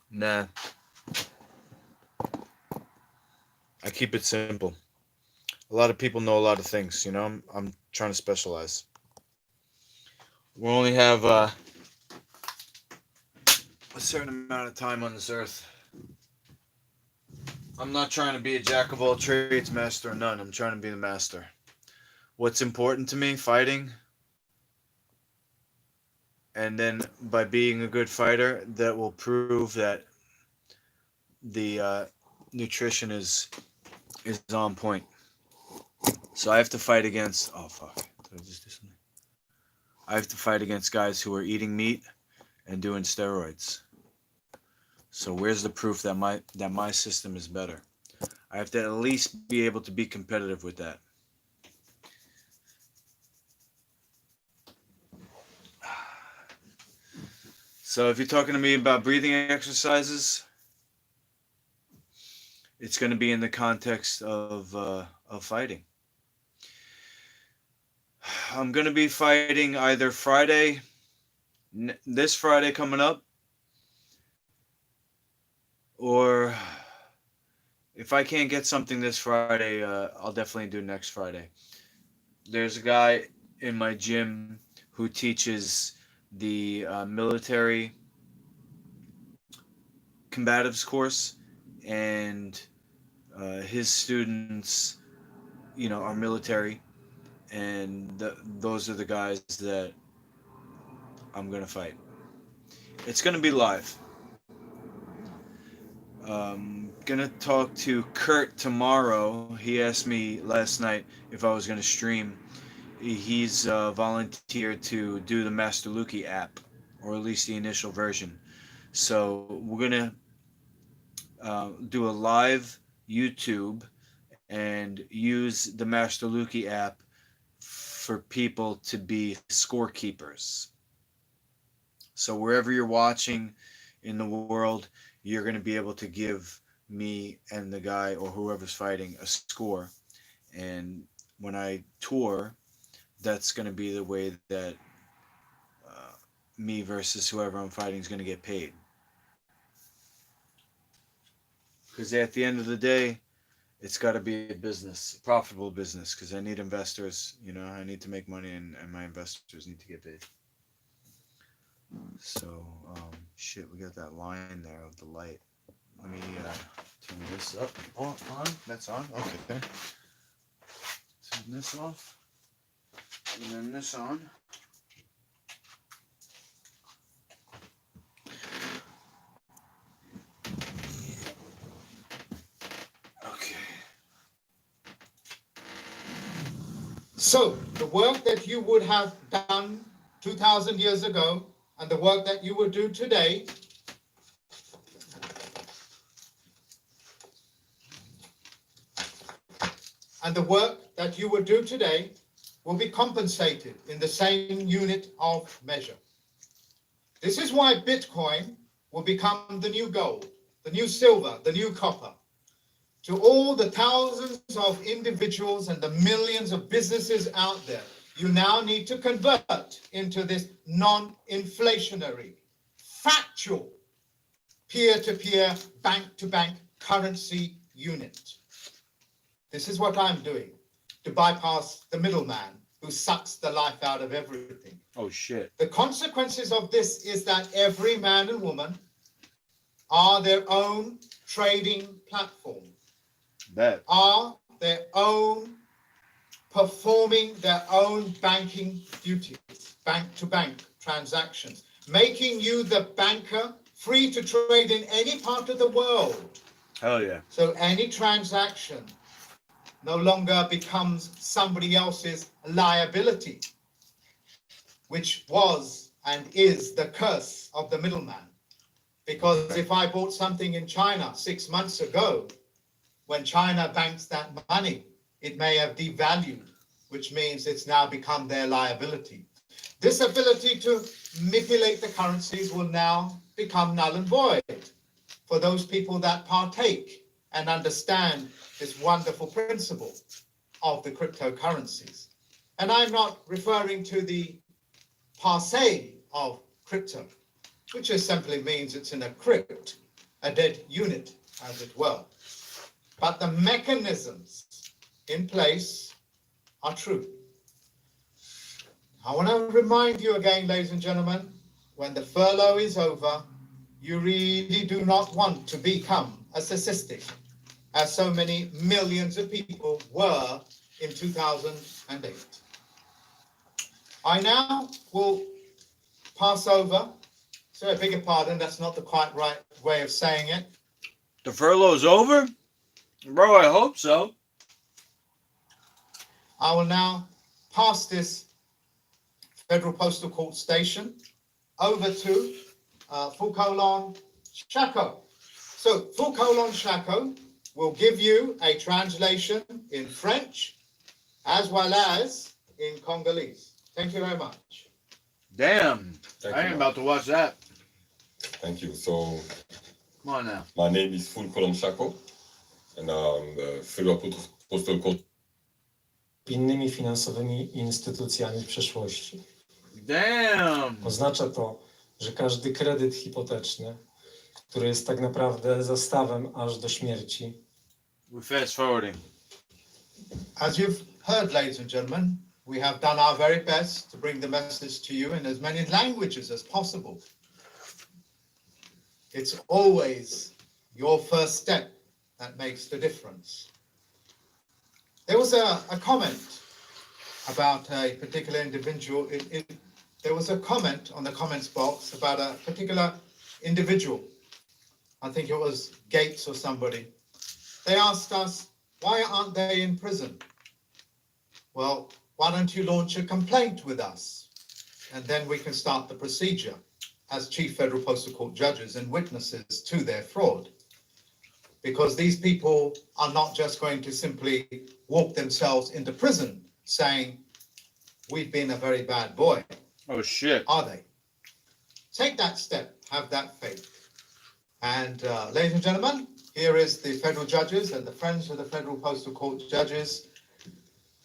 Nah. I keep it simple. A lot of people know a lot of things, you know? I'm trying to specialize. We only have a certain amount of time on this earth. I'm not trying to be a jack of all trades, master of none. I'm trying to be the master. What's important to me? Fighting. And then by being a good fighter, that will prove that the nutrition is on point. So I have to fight against. Oh fuck! Did I just do something? I have to fight against guys who are eating meat and doing steroids. So where's the proof that my system is better? I have to at least be able to be competitive with that. So if you're talking to me about breathing exercises, it's going to be in the context of fighting. I'm going to be fighting either Friday, this Friday coming up, or if I can't get something this Friday, I'll definitely do next Friday. There's a guy in my gym who teaches the military combatives course, and his students, you know, are military, and those are the guys that I'm gonna fight. It's gonna be live. Gonna talk to Kurt tomorrow. He asked me last night if I was gonna stream. He's volunteered to do the Master Luki app, or at least the initial version. So we're gonna do a live YouTube and use the Master Luki app for people to be scorekeepers. So wherever you're watching in the world, you're going to be able to give me and the guy or whoever's fighting a score. And when I tour, that's going to be the way that me versus whoever I'm fighting is going to get paid. Because at the end of the day, it's got to be a business, a profitable business, because I need investors. You know, I need to make money, and my investors need to get paid. So, shit, we got that line there of the light. Let me turn this up. Oh, on? That's on? Okay. Turn this off. And then this on. Okay. So the work that you would have done 2,000 years ago and the work that you will do today will be compensated in the same unit of measure. This is why Bitcoin will become the new gold, the new silver, the new copper. To all the thousands of individuals and the millions of businesses out there, you now need to convert into this non-inflationary, factual, peer-to-peer, bank-to-bank currency unit. This is what I'm doing to bypass the middleman who sucks the life out of everything. Oh, shit. The consequences of this is that every man and woman are their own trading platform, Bet. are their own performing their own banking duties, bank-to-bank transactions, making you the banker free to trade in any part of the world. Hell yeah. So any transaction no longer becomes somebody else's liability, which was and is the curse of the middleman. Because if I bought something in China 6 months ago, when China banks that money, it may have devalued, which means it's now become their liability. This ability to manipulate the currencies will now become null and void for those people that partake and understand this wonderful principle of the cryptocurrencies. And I'm not referring to the passe of crypto, which just simply means it's in a crypt, a dead unit, as it were. But the mechanisms in place are true. I want to remind you again, ladies and gentlemen, when the furlough is over, you really do not want to become a statistic, as so many millions of people were in 2008. I now will pass over, so I beg your pardon, that's not the quite right way of saying it. The furlough's over? Bro, I hope so. I will now pass this Federal Postal Court station over to Foucault Shako. So Foucault Shako will give you a translation in French as well as in Congolese. Thank you very much. Damn. Thank I you, ain't man. about to watch that. Thank you. So, Come on now. my name is Fulcolom Shako, and I'm the Federal Postal Court. Innymi finansowymi instytucjami w przeszłości. Damn. Oznacza to, że każdy kredyt hipoteczny, który jest tak naprawdę zastawem aż do śmierci, We're fast forwarding. As you've heard, ladies and gentlemen, we have done our very best to bring the message to you in as many languages as possible. It's always your first step that makes the difference. There was a comment about a particular individual. There was a comment on the comments box about a particular individual. I think it was Gates or somebody. They asked us, why aren't they in prison? Well, why don't you launch a complaint with us? And then we can start the procedure as Chief Federal Postal Court judges and witnesses to their fraud. because these people are not just going to simply walk themselves into prison saying, we've been a very bad boy, Oh shit. are they? Take that step, have that faith. And ladies and gentlemen, here is the federal judges and the Friends of the Federal Postal Court judges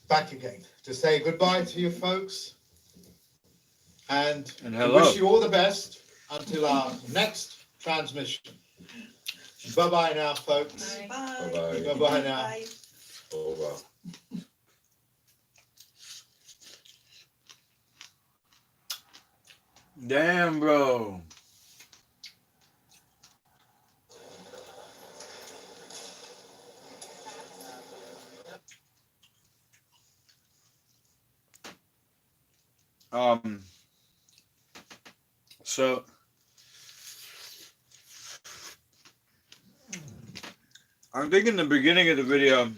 back again to say goodbye to you folks and to hello. wish you all the best until our next transmission. Bye-bye now, folks. Bye. Bye-bye. Bye-bye now. Bye. Over. Damn, bro. So I think in the beginning of the video,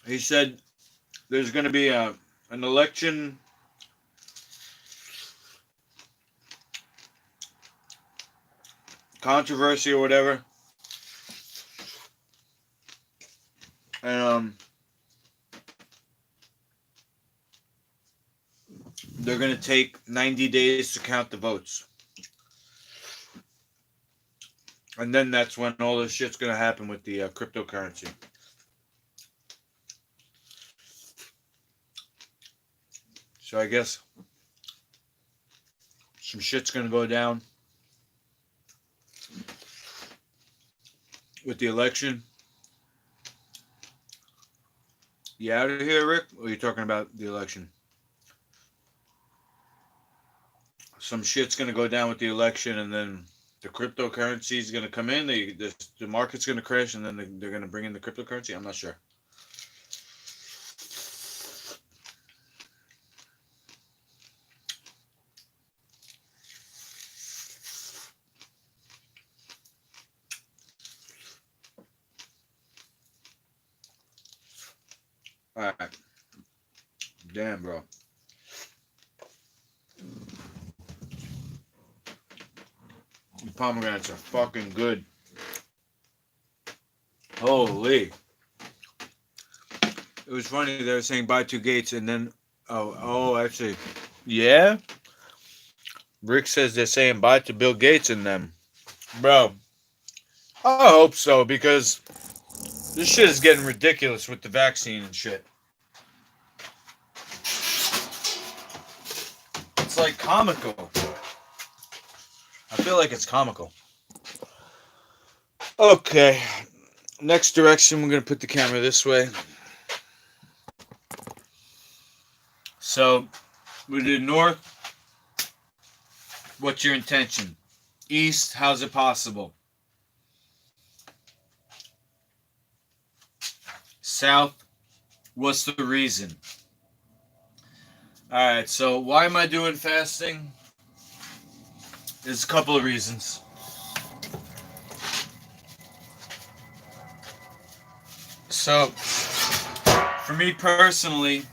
he said there's going to be an election controversy or whatever. And they're going to take 90 days to count the votes. And then that's when all this shit's going to happen with the cryptocurrency. So I guess some shit's going to go down with the election. You out of here, Rick? Or are you talking about the election? Some shit's going to go down with the election, and then the cryptocurrency is going to come in. The market's going to crash, and then they're going to bring in the cryptocurrency. I'm not sure. All right. Damn, bro. The pomegranates are fucking good. Holy. It was funny, they were saying buy two gates and then actually, yeah? Rick says they're saying bye to Bill Gates and them. Bro, I hope so, because this shit is getting ridiculous with the vaccine and shit. It's like comical. I feel like it's comical. Okay. Next direction, we're going to put the camera this way. So, we did north. What's your intention? East, how's it possible? South, what's the reason? Alright, so why am I doing fasting? There's a couple of reasons. So, for me personally,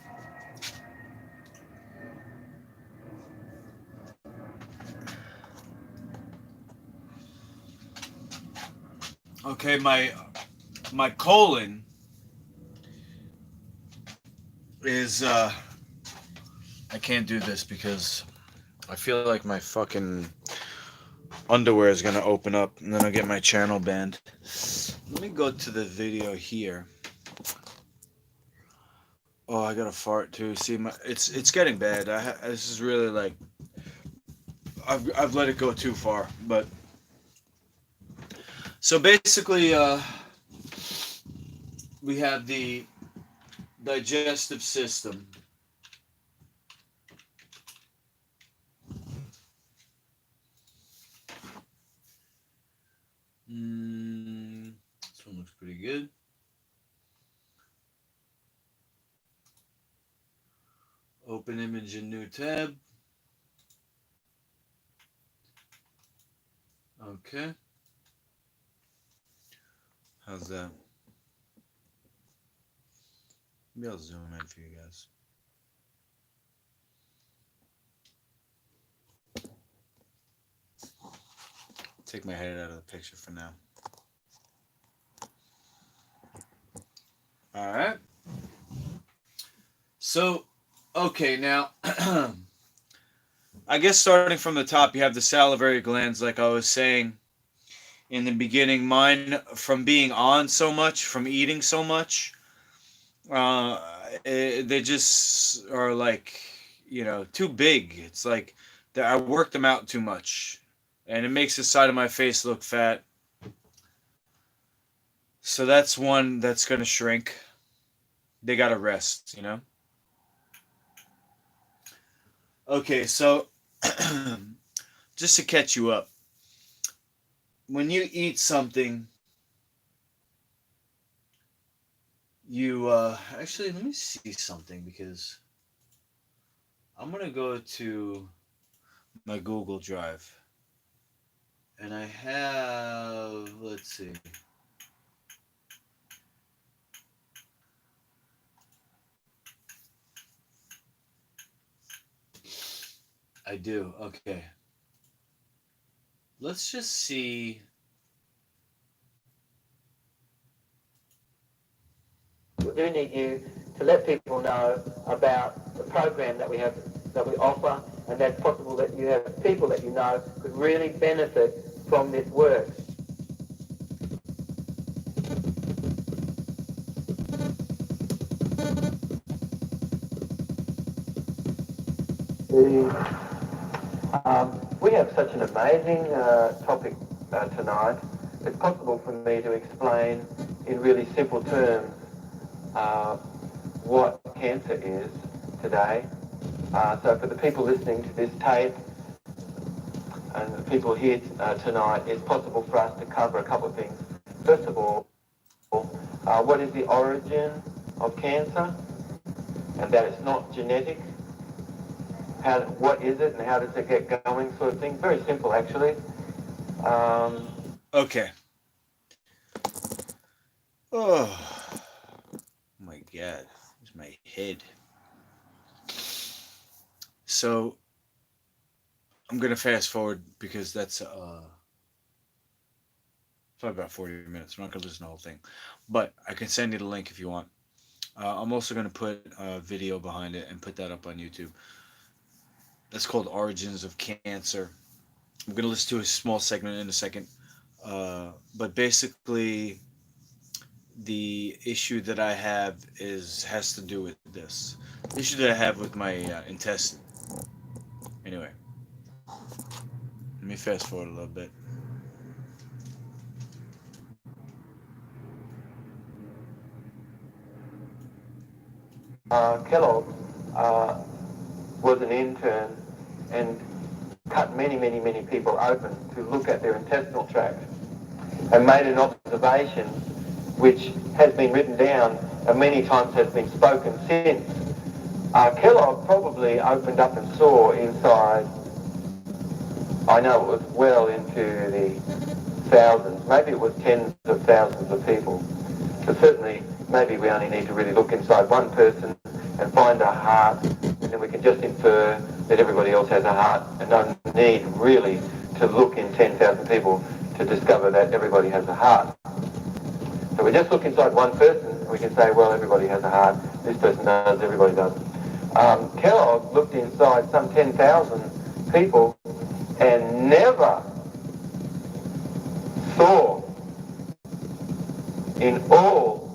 okay, my colon is I can't do this because I feel like my fucking underwear is gonna open up and then I'll get my channel banned. Let me go to the video here. Oh, I got a fart too. See, it's getting bad. This is really like I've let it go too far. But so basically, we have the digestive system. This one looks pretty good. Open image in new tab. Okay. How's that? Maybe I'll zoom in for you guys. take my head out of the picture for now. All right. So, okay, now, I guess starting from the top, you have the salivary glands, like I was saying in the beginning. Mine, from being on so much, from eating so much, they just are like, too big. It's like that I work them out too much, and it makes the side of my face look fat. So that's one that's gonna shrink. They gotta rest. Okay, so just to catch you up, when you eat something, you actually, let me see something, because I'm gonna go to my Google Drive, and I have, let's see. I do. Okay. Let's just see. We do need you to let people know about the program that we have, that we offer, and that's possible that you have people that you know could really benefit from this work. We have such an amazing topic tonight. It's possible for me to explain in really simple terms what cancer is today. So for the people listening to this tape and the people here tonight, it's possible for us to cover a couple of things. First of all, what is the origin of cancer, and that it's not genetic. What is it and how does it get going, sort of thing. Very simple, actually. Okay. Oh my God. Where's my head? So I'm gonna fast forward because that's probably about 40 minutes. I'm not gonna listen to the whole thing, but I can send you the link if you want. I'm also gonna put a video behind it and put that up on YouTube. That's called Origins of Cancer. I'm gonna listen to a small segment in a second, but basically, the issue that I have has to do with this. The issue that I have with my intestine. Anyway, let me fast forward a little bit. Kellogg was an intern and cut many people open to look at their intestinal tract and made an observation which has been written down and many times has been spoken since. Kellogg probably opened up and saw inside, I know it was well into the thousands, maybe it was tens of thousands of people. But certainly, maybe we only need to really look inside one person and find a heart, and then we can just infer that everybody else has a heart, and no need really to look in 10,000 people to discover that everybody has a heart. So we just look inside one person, and we can say, well, everybody has a heart, this person does, everybody does. Kellogg looked inside some 10,000 people and never saw in all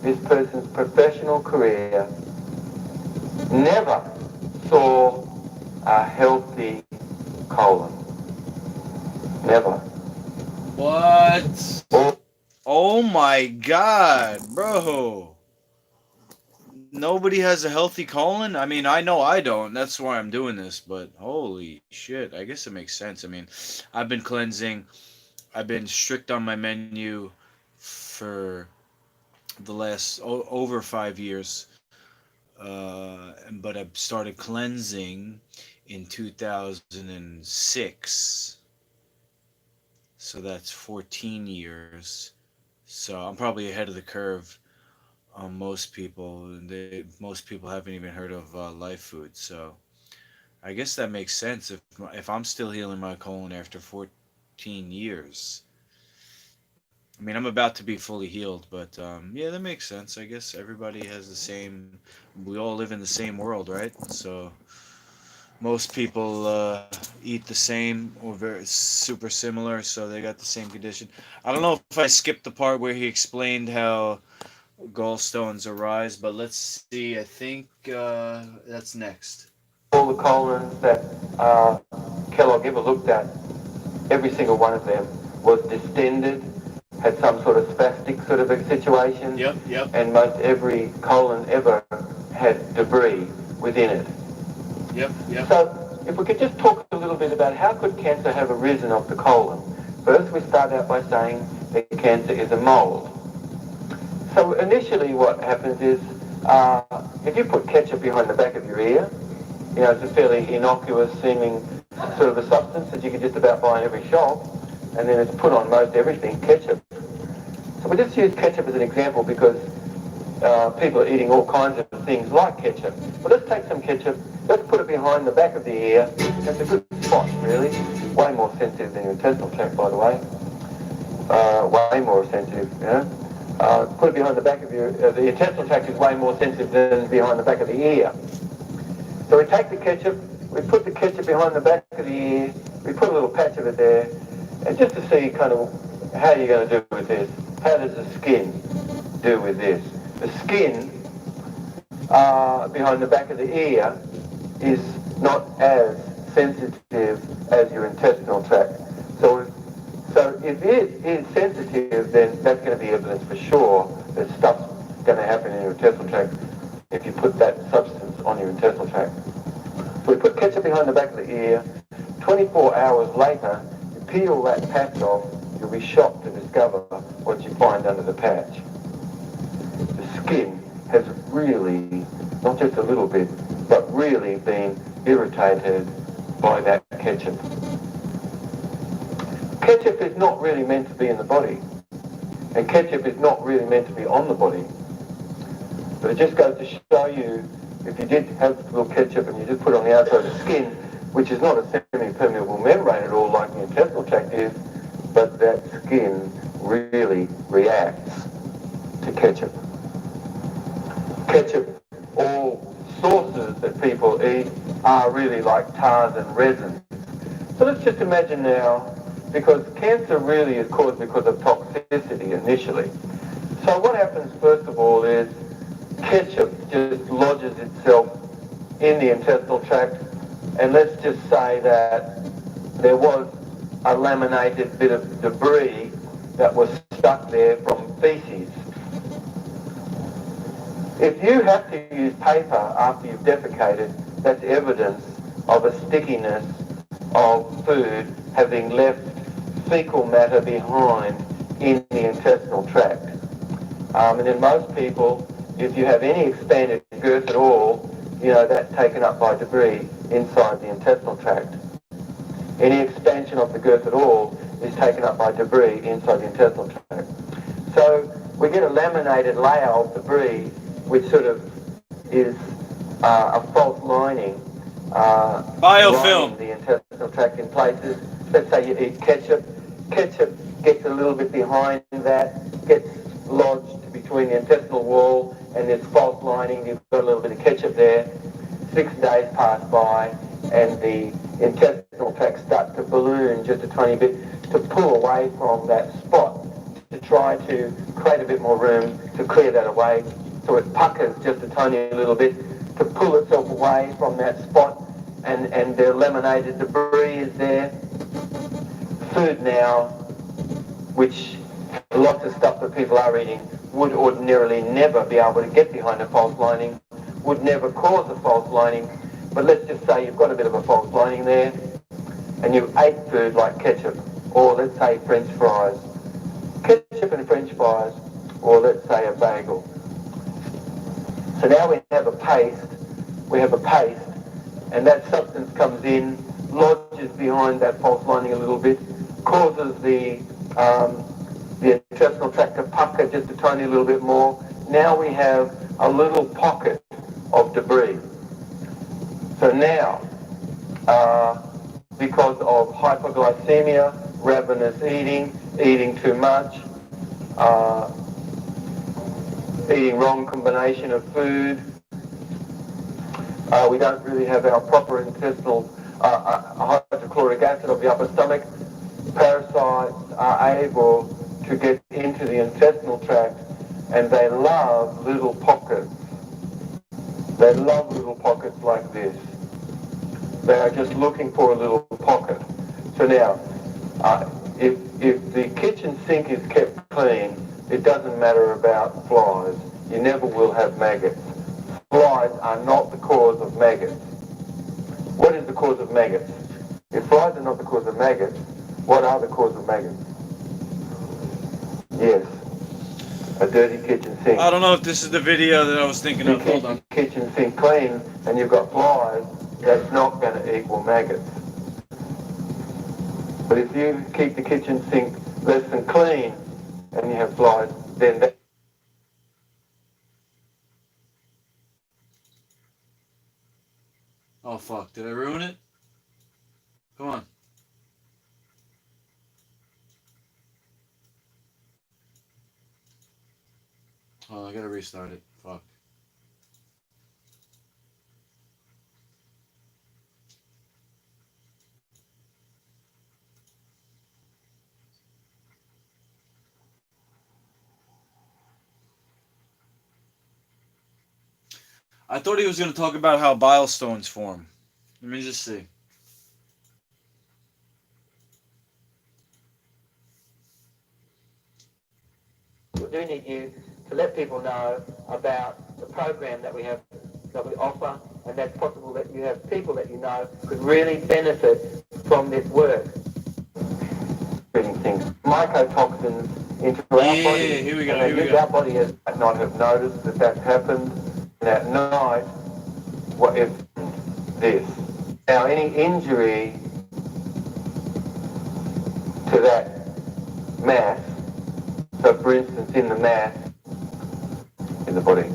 this person's professional career, never saw a healthy colon. Never. What? All Oh my God, bro. Nobody has a healthy colon? I mean, I know I don't. That's why I'm doing this, but holy shit. I guess it makes sense. I mean, I've been cleansing. I've been strict on my menu for the last over 5 years. But I started cleansing in 2006. So that's 14 years. So I'm probably ahead of the curve on most people. Most people haven't even heard of Life Food. So I guess that makes sense. If I'm still healing my colon after 14 15 years. I mean, I'm about to be fully healed, but yeah, that makes sense. I guess everybody has the same. We all live in the same world, right? So most people eat the same or very super similar, so they got the same condition. I don't know if I skipped the part where he explained how gallstones arise, but let's see. I think that's next. All the colons that Kellogg ever looked at, every single one of them was distended, had some sort of spastic sort of a situation, Yep. and most every colon ever had debris within it. Yep. So if we could just talk a little bit about how could cancer have arisen of the colon. First, we start out by saying that cancer is a mold. So initially what happens is, if you put ketchup behind the back of your ear, you know, it's a fairly innocuous seeming sort of a substance that you can just about buy in every shop, and then it's put on most everything, ketchup. So we just use ketchup as an example because people are eating all kinds of things like ketchup. But let's take some ketchup, let's put it behind the back of the ear. That's a good spot, really. Way more sensitive than your intestinal tract, by the way. Way more sensitive, you know. Put it behind the back of the intestinal tract is way more sensitive than behind the back of the ear. So we take the ketchup, we put the ketchup behind the back of the ear, we put a little patch of it there, and just to see kind of how you're going to do with this. How does the skin do with this? The skin behind the back of the ear is not as sensitive as your intestinal tract. So if it is sensitive, then that's going to be evidence for sure that stuff's going to happen in your intestinal tract if you put that substance on your intestinal tract. So we put ketchup behind the back of the ear. 24 hours later, you peel that patch off, you'll be shocked to discover what you find under the patch. The skin has really, not just a little bit, but really been irritated by that ketchup. Ketchup is not really meant to be in the body, and ketchup is not really meant to be on the body. But it just goes to show you, if you did have a little ketchup and you just put it on the outside of the skin, which is not a semi-permeable membrane at all like the intestinal tract is, but that skin really reacts to ketchup. Ketchup, all sauces that people eat are really like tars and resins. So let's just imagine now, because cancer really is caused because of toxicity initially. So what happens first of all is ketchup just lodges itself in the intestinal tract, and let's just say that there was a laminated bit of debris that was stuck there from feces. If you have to use paper after you've defecated, that's evidence of a stickiness of food having left fecal matter behind in the intestinal tract. And in most people, if you have any expanded girth at all, you know, that's taken up by debris inside the intestinal tract. Any expansion of the girth at all is taken up by debris inside the intestinal tract. So we get a laminated layer of debris, which sort of is a false lining, Biofilm. lining the intestinal tract in places. Let's say you eat ketchup. Ketchup gets a little bit behind that, gets lodged between the intestinal wall and this false lining. You've got a little bit of ketchup there. 6 days pass by and the intestinal tract starts to balloon just a tiny bit to pull away from that spot, to try to create a bit more room to clear that away. So it puckers just a tiny little bit to pull itself away from that spot, and the laminated debris is there. Food now, which lots of stuff that people are eating would ordinarily never be able to get behind a false lining, would never cause a false lining. But let's just say you've got a bit of a false lining there, and you ate food like ketchup, or let's say French fries. Ketchup and French fries, or let's say a bagel. So now we have a paste, and that substance comes in, lodges behind that false lining a little bit, causes the intestinal tract to pucker just a tiny little bit more. Now we have a little pocket of debris. So now, because of hypoglycemia, ravenous eating, eating too much, eating wrong combination of food. We don't really have our proper intestinal hydrochloric acid of the upper stomach. Parasites are able to get into the intestinal tract, and they love little pockets. They love little pockets like this. They are just looking for a little pocket. So now, if the kitchen sink is kept clean, it doesn't matter about flies. You never will have maggots. Flies are not the cause of maggots. What is the cause of maggots? If flies are not the cause of maggots, what are the cause of maggots? Yes, a dirty kitchen sink. I don't know if this is the video that I was thinking You of. Hold keep on. the kitchen sink clean and you've got flies, that's not going to equal maggots. But if you keep the kitchen sink less than clean and you have flies, then that Oh fuck! Did I ruin it? Come on. Oh, I gotta restart it. Fuck. I thought he was gonna talk about how bile stones form. Let me just see. we do need you to let people know about the program that we have, that we offer, and that's possible that you have people that you know could really benefit from this work. Things, mycotoxins into our body, Here we go. and Here we that go. our body has not have noticed that that's happened, and at night, what if this? Now, any injury to that mass, so for instance in the mass in the body,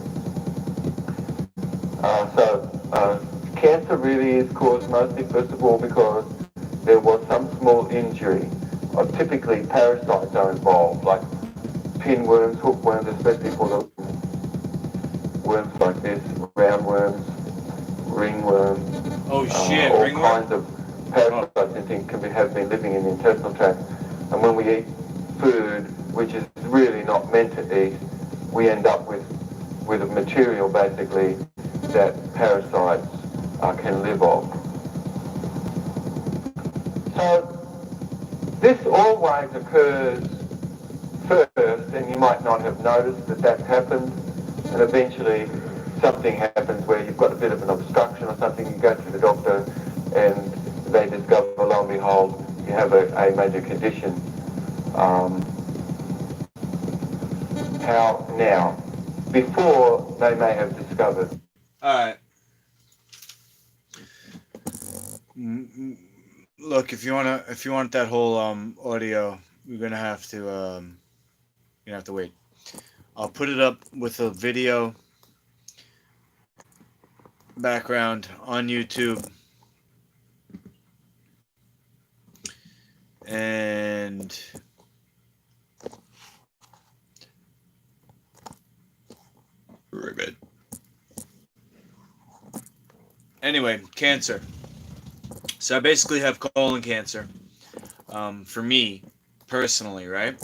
cancer really is caused mostly first of all because there was some small injury, or typically parasites are involved, like pinworms, hookworms, especially for the worms like this, roundworms, ringworms, Oh shit! all Ringworm. kinds of parasites and things have been living in the intestinal tract. And when we eat food which is really not meant to eat, we end up with a material basically that parasites can live off. So this always occurs first, and you might not have noticed that that's happened, and eventually something happens where you've got a bit of an obstruction or something, you go to the doctor and they discover, lo and behold, you have a major condition. How now? Before they may have discovered. All right. Look, if you want that whole audio, you're gonna have to wait. I'll put it up with a video background on YouTube, and very good. Anyway, cancer. So I basically have colon cancer. For me, personally, right?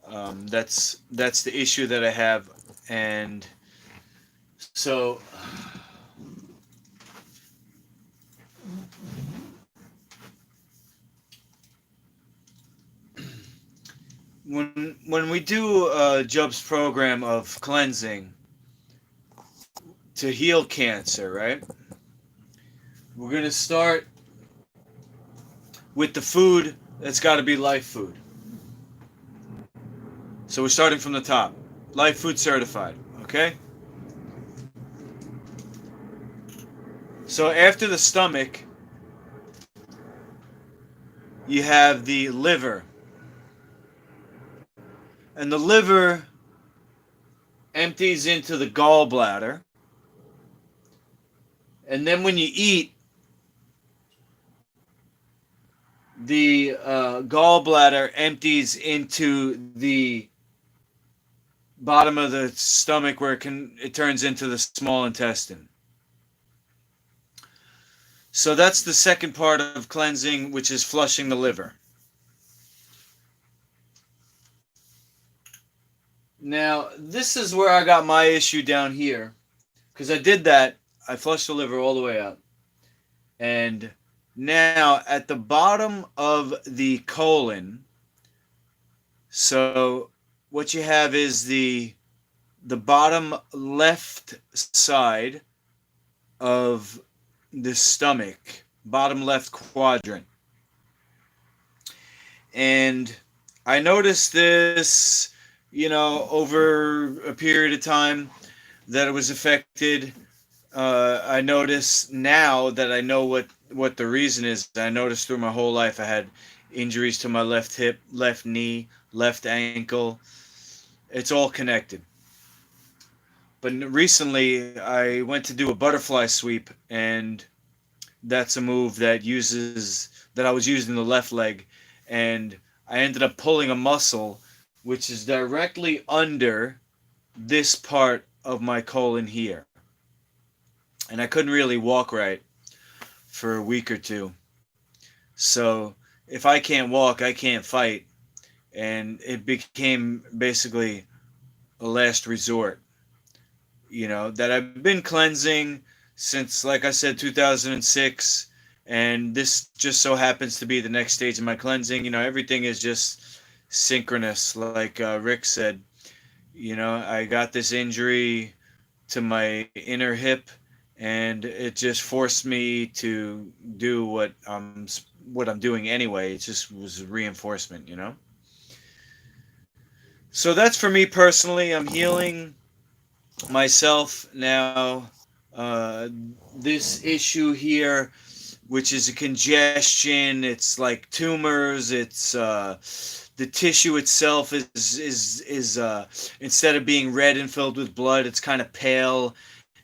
That's the issue that I have, and so when we do Job's program of cleansing to heal cancer, right? We're gonna start with the food that's got to be life food. So we're starting from the top. Life food certified, okay? So after the stomach, you have the liver. And the liver empties into the gallbladder. And then when you eat, the gallbladder empties into the bottom of the stomach where it turns into the small intestine. So that's the second part of cleansing, which is flushing the liver. Now, this is where I got my issue down here, because I did that. I flushed the liver all the way out. And now at the bottom of the colon, so what you have is the bottom left side of the stomach, bottom left quadrant. And I noticed this, over a period of time that it was affected. I notice now that I know what the reason is. I noticed through my whole life I had injuries to my left hip, left knee, left ankle. It's all connected. But recently I went to do a butterfly sweep, and that's a move that I was using the left leg, and I ended up pulling a muscle which is directly under this part of my colon here. And I couldn't really walk right for a week or two. So if I can't walk, I can't fight. And it became basically a last resort. That I've been cleansing since, like I said, 2006. And this just so happens to be the next stage of my cleansing. Everything is just synchronous. Like Rick said, I got this injury to my inner hip, and it just forced me to do what I'm doing anyway. It just was reinforcement, So that's for me personally. I'm healing myself now. This issue here, which is a congestion, it's like tumors. It's the tissue itself is instead of being red and filled with blood, it's kind of pale,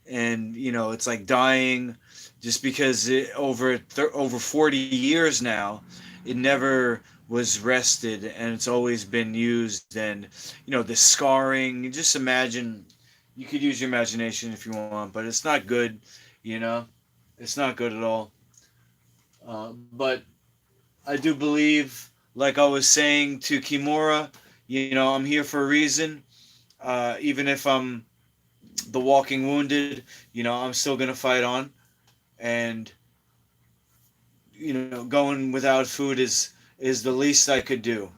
and it's like dying, just because over 40 years now, it never was rested, and it's always been used. And the scarring, just imagine. You could use your imagination if you want, but it's not good. It's not good at all. But I do believe, like I was saying to Kimura, I'm here for a reason. Even if I'm the walking wounded, I'm still gonna fight on. And going without food is the least I could do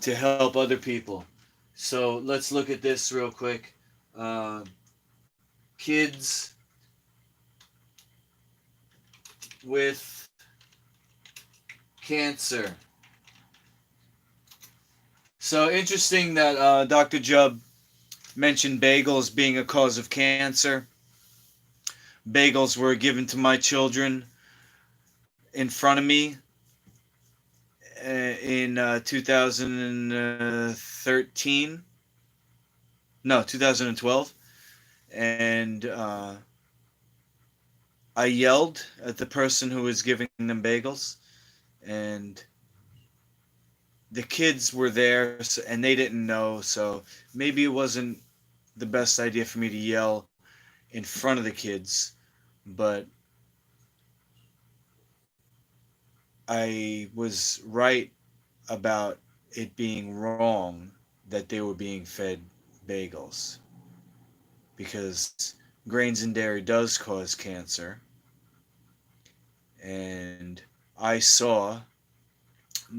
to help other people. So let's look at this real quick. Kids with cancer. So interesting that Dr. Jubb mentioned bagels being a cause of cancer. Bagels were given to my children in front of me in 2013. No, 2012. And I yelled at the person who was giving them bagels, and the kids were there, and they didn't know, so maybe it wasn't the best idea for me to yell in front of the kids, but I was right about it being wrong that they were being fed bagels, because grains and dairy does cause cancer, and I saw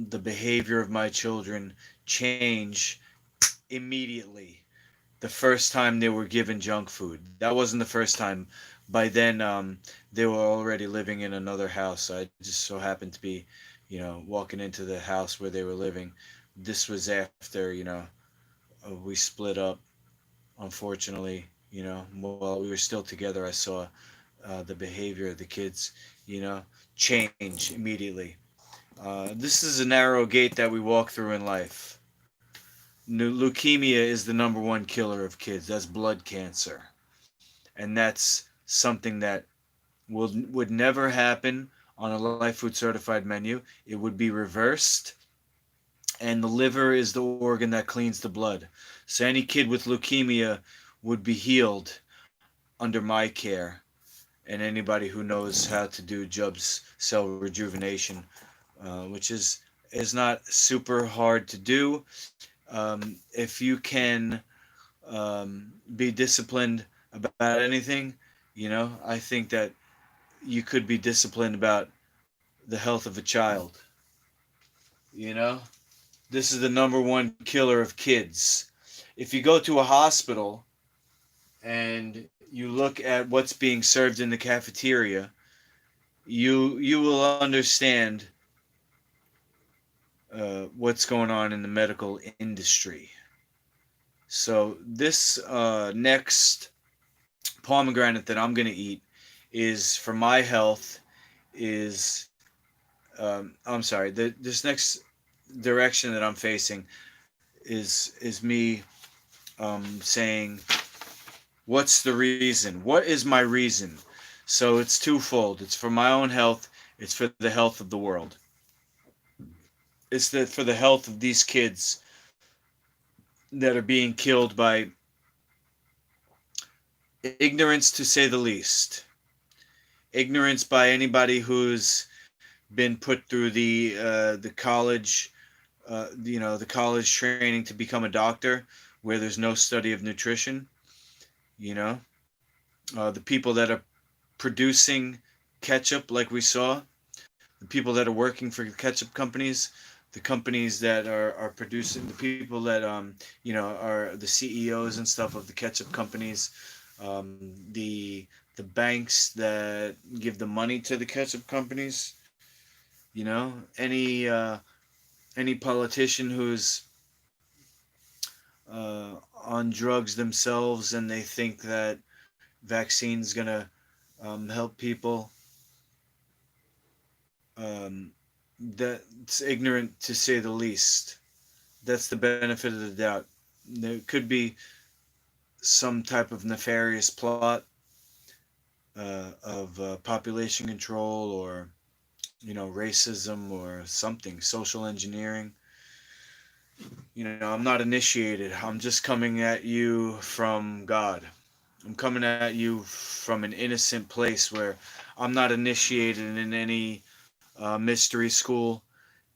the behavior of my children change immediately the first time they were given junk food. That wasn't the first time. By then, they were already living in another house. I just so happened to be, walking into the house where they were living. This was after, we split up, unfortunately. While we were still together, I saw the behavior of the kids, change immediately. This is a narrow gate that we walk through in life. Leukemia is the number one killer of kids. That's blood cancer. And that's something that would never happen on a Life Food certified menu, it would be reversed. And the liver is the organ that cleans the blood. So any kid with leukemia would be healed under my care, and anybody who knows how to do Jubb's cell rejuvenation, which is not super hard to do. If you can be disciplined about anything, I think that you could be disciplined about the health of a child. You know, this is the number one killer of kids. If you go to a hospital and you look at what's being served in the cafeteria, you will understand what's going on in the medical industry. So this next pomegranate that I'm going to eat is for my health. Is I'm sorry. This next direction that I'm facing is me saying, what's the reason? What is my reason? So it's twofold. It's for my own health. It's for the health of the world. It's for the health of these kids that are being killed by ignorance, to say the least. Ignorance by anybody who's been put through the college, the college training to become a doctor, where there's no study of nutrition. The people that are producing ketchup, like we saw, the people that are working for ketchup companies, the companies that are producing, the people that are the CEOs and stuff of the ketchup companies, the banks that give the money to the ketchup companies, any politician who's on drugs themselves and they think that vaccine's gonna help people. That's ignorant, to say the least. That's the benefit of the doubt. There could be some type of nefarious plot of population control, or racism, or something, social engineering. I'm not initiated. I'm just coming at you from God. I'm coming at you from an innocent place where I'm not initiated in any mystery school.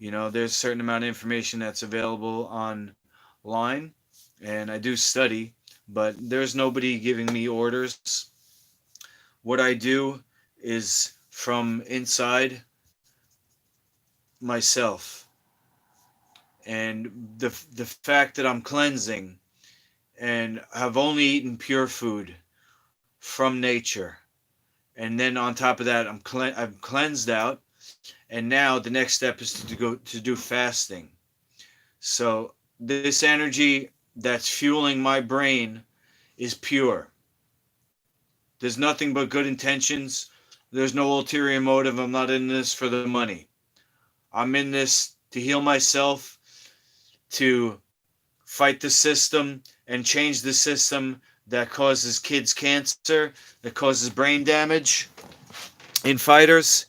There's a certain amount of information that's available online, and I do study, but there's nobody giving me orders. What I do is from inside myself, and the fact that I'm cleansing and have only eaten pure food from nature, and then on top of that I'm cleansed out, and now the next step is to do fasting. So this energy that's fueling my brain is pure. There's nothing but good intentions. There's no ulterior motive. I'm not in this for the money. I'm in this to heal myself, to fight the system and change the system that causes kids cancer, that causes brain damage in fighters,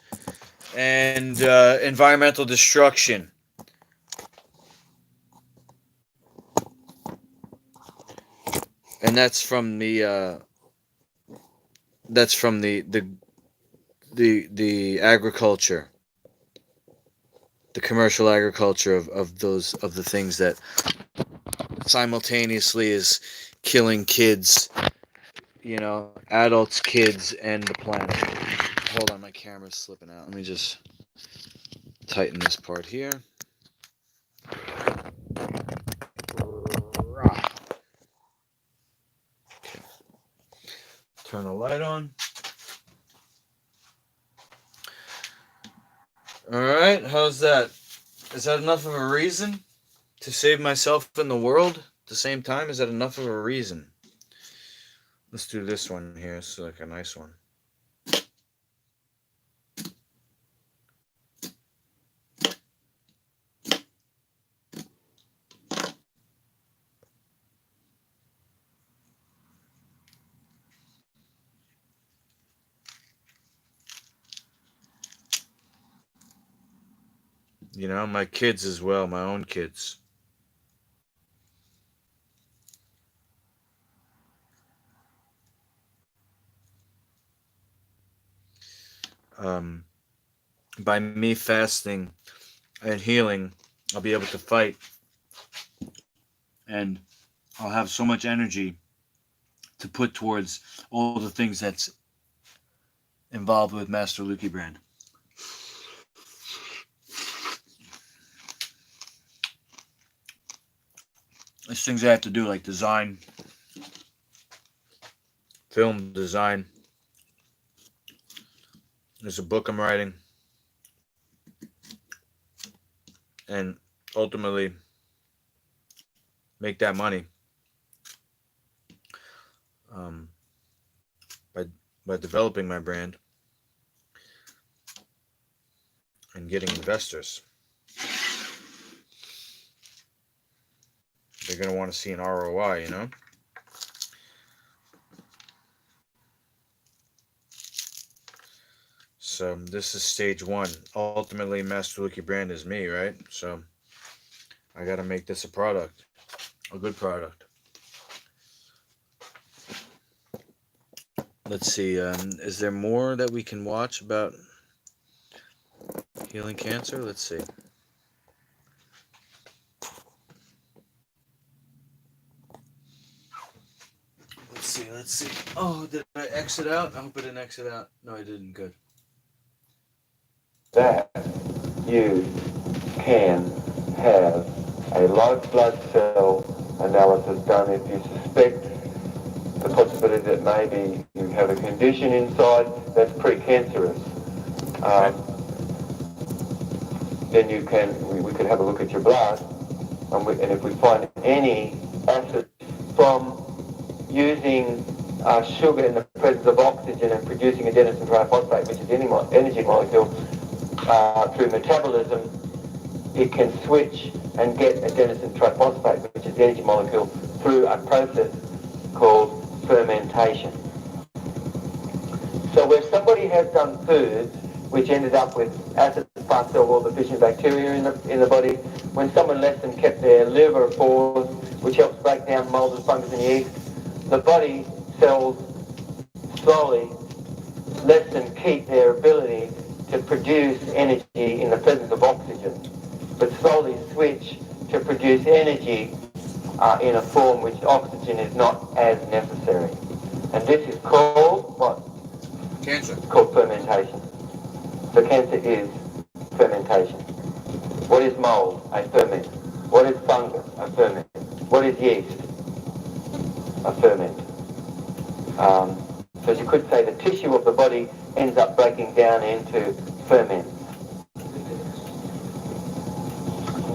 and environmental destruction. And that's from the agriculture, the commercial agriculture of the things that simultaneously is killing kids, adults, kids, and the planet. Hold on, my camera's slipping out. Let me just tighten this part here. Okay. Turn the light on. All right, how's that? Is that enough of a reason to save myself and the world at the same time? Is that enough of a reason? Let's do this one here. It's like a nice one. You know, my kids as well, my own kids. Um, by me fasting and healing, I'll be able to fight, and I'll have so much energy to put towards all the things that's involved with Master Luki brand. There's things I have to do, like design, film design. There's a book I'm writing, and ultimately make that money um, by developing my brand and getting investors. They're going to want to see an ROI, you know? So this is stage one. Ultimately, Master Luki brand is me, right? So I got to make this a product, a good product. Let's see. Is there more that we can watch about healing cancer? Let's see. Let's see. Oh, did I exit out? I hope I didn't exit out. No, I didn't. Good. That you can have a large blood cell analysis done if you suspect the possibility that maybe you have a condition inside that's precancerous. Then you can, we could have a look at your blood, and if we find any acid from using sugar in the presence of oxygen and producing adenosine triphosphate, which is any energy molecule, through metabolism, it can switch and get adenosine triphosphate, which is the energy molecule, through a process called fermentation. So where somebody has done foods which ended up with acid, fast cell wall deficient bacteria in the body, when someone left and kept their liver pores, which helps break down mold and fungus and yeast, the body cells slowly less than keep their ability to produce energy in the presence of oxygen, but slowly switch to produce energy in a form which oxygen is not as necessary. And this is called what? Cancer. It's called fermentation. So cancer is fermentation. What is mold? A ferment. What is fungus? A ferment. What is yeast? A ferment. So as you could say, the tissue of the body ends up breaking down into ferments.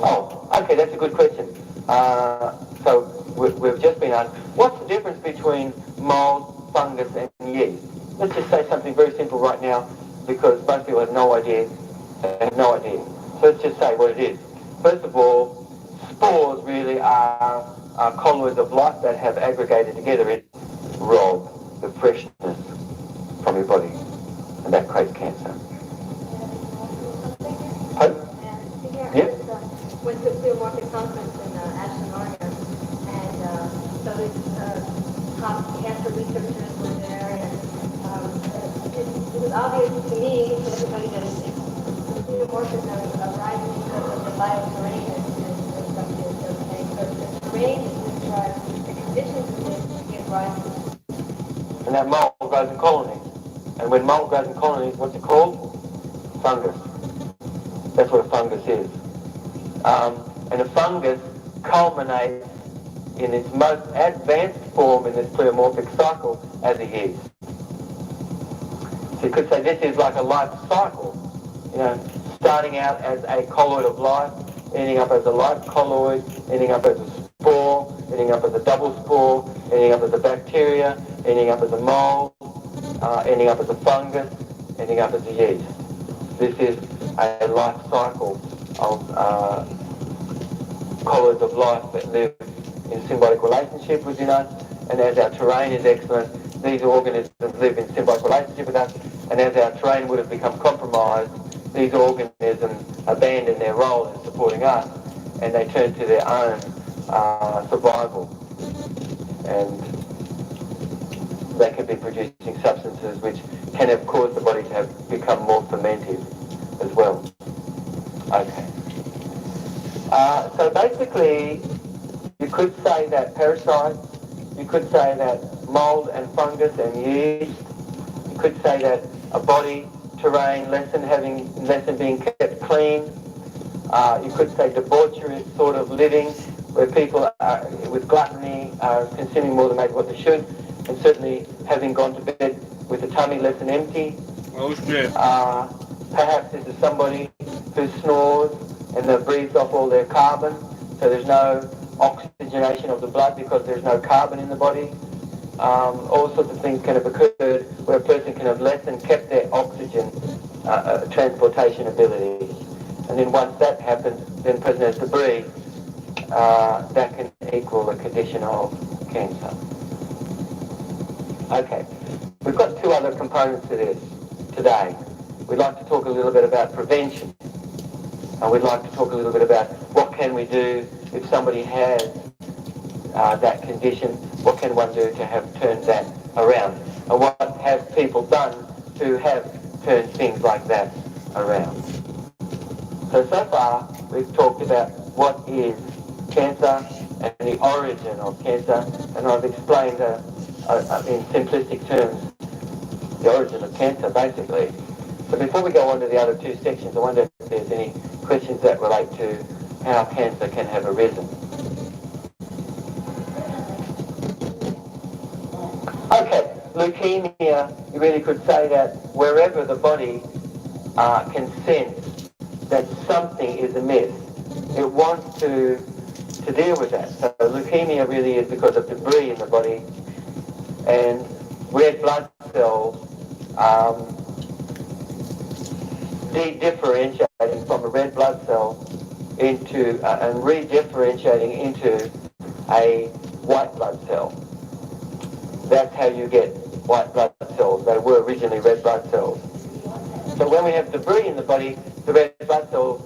Oh, okay, that's a good question. So we've just been asked, what's the difference between mold, fungus, and yeast? Let's just say something very simple right now, because most people have no idea. They have no idea. So let's just say what it is. First of all, spores really are colloids of life that have aggregated together and rob the freshness from your body, and that creates cancer. Hope? Yeah? Went to a pleomorphic conference in Ashland, Oregon, and so these top cancer researchers were there, and it was obvious to me, to everybody, that the pleomorphism arises because of the bioterrain and something is okay. So the terrain is which are the conditions in which give rise to. And that mold grows in colonies. And when mold grows in colonies, what's it called? Fungus. That's what a fungus is. And a fungus culminates in its most advanced form in this pleomorphic cycle as a yeast. So you could say this is like a life cycle, you know, starting out as a colloid of life, ending up as a life colloid, ending up as a spore, ending up as a double spore, ending up as a bacteria, ending up as a mold, ending up as a fungus, ending up as a yeast. This is a life cycle of colloids of life that live in symbiotic relationship within us, and as our terrain is excellent, these organisms live in symbiotic relationship with us, and as our terrain would have become compromised, these organisms abandon their role in supporting us and they turn to their own survival. And they can be producing substances which can have caused the body to have become more fermented as well. Okay. So basically, you could say that parasites, you could say that mold and fungus and yeast, you could say that a body terrain lesson being kept clean. You could say debaucherous sort of living, where people are, with gluttony are consuming more than maybe what they should, and certainly having gone to bed with a tummy less than empty. Oh shit. Perhaps this is somebody who snores and that breathes off all their carbon, so there's no oxygenation of the blood because there's no carbon in the body. All sorts of things can have occurred where a person can have less than kept their oxygen transportation ability. And then once that happens, then the person has to breathe. That can equal a condition of cancer. Okay, we've got two other components to this today. We'd like to talk a little bit about prevention. And we'd like to talk a little bit about what can we do if somebody has that condition, what can one do to have turned that around? And what have people done to have turned things like that around? So far, we've talked about what is cancer and the origin of cancer, and I've explained in simplistic terms the origin of cancer, basically. So before we go on to the other two sections, I wonder if there's any questions that relate to how cancer can have arisen. Okay, leukemia, you really could say that wherever the body can sense that something is amiss, it wants to deal with that. So leukemia really is because of debris in the body, and red blood cells de-differentiating from a red blood cell into and re-differentiating into a white blood cell. That's how you get white blood cells. They were originally red blood cells. So when we have debris in the body, the red blood cell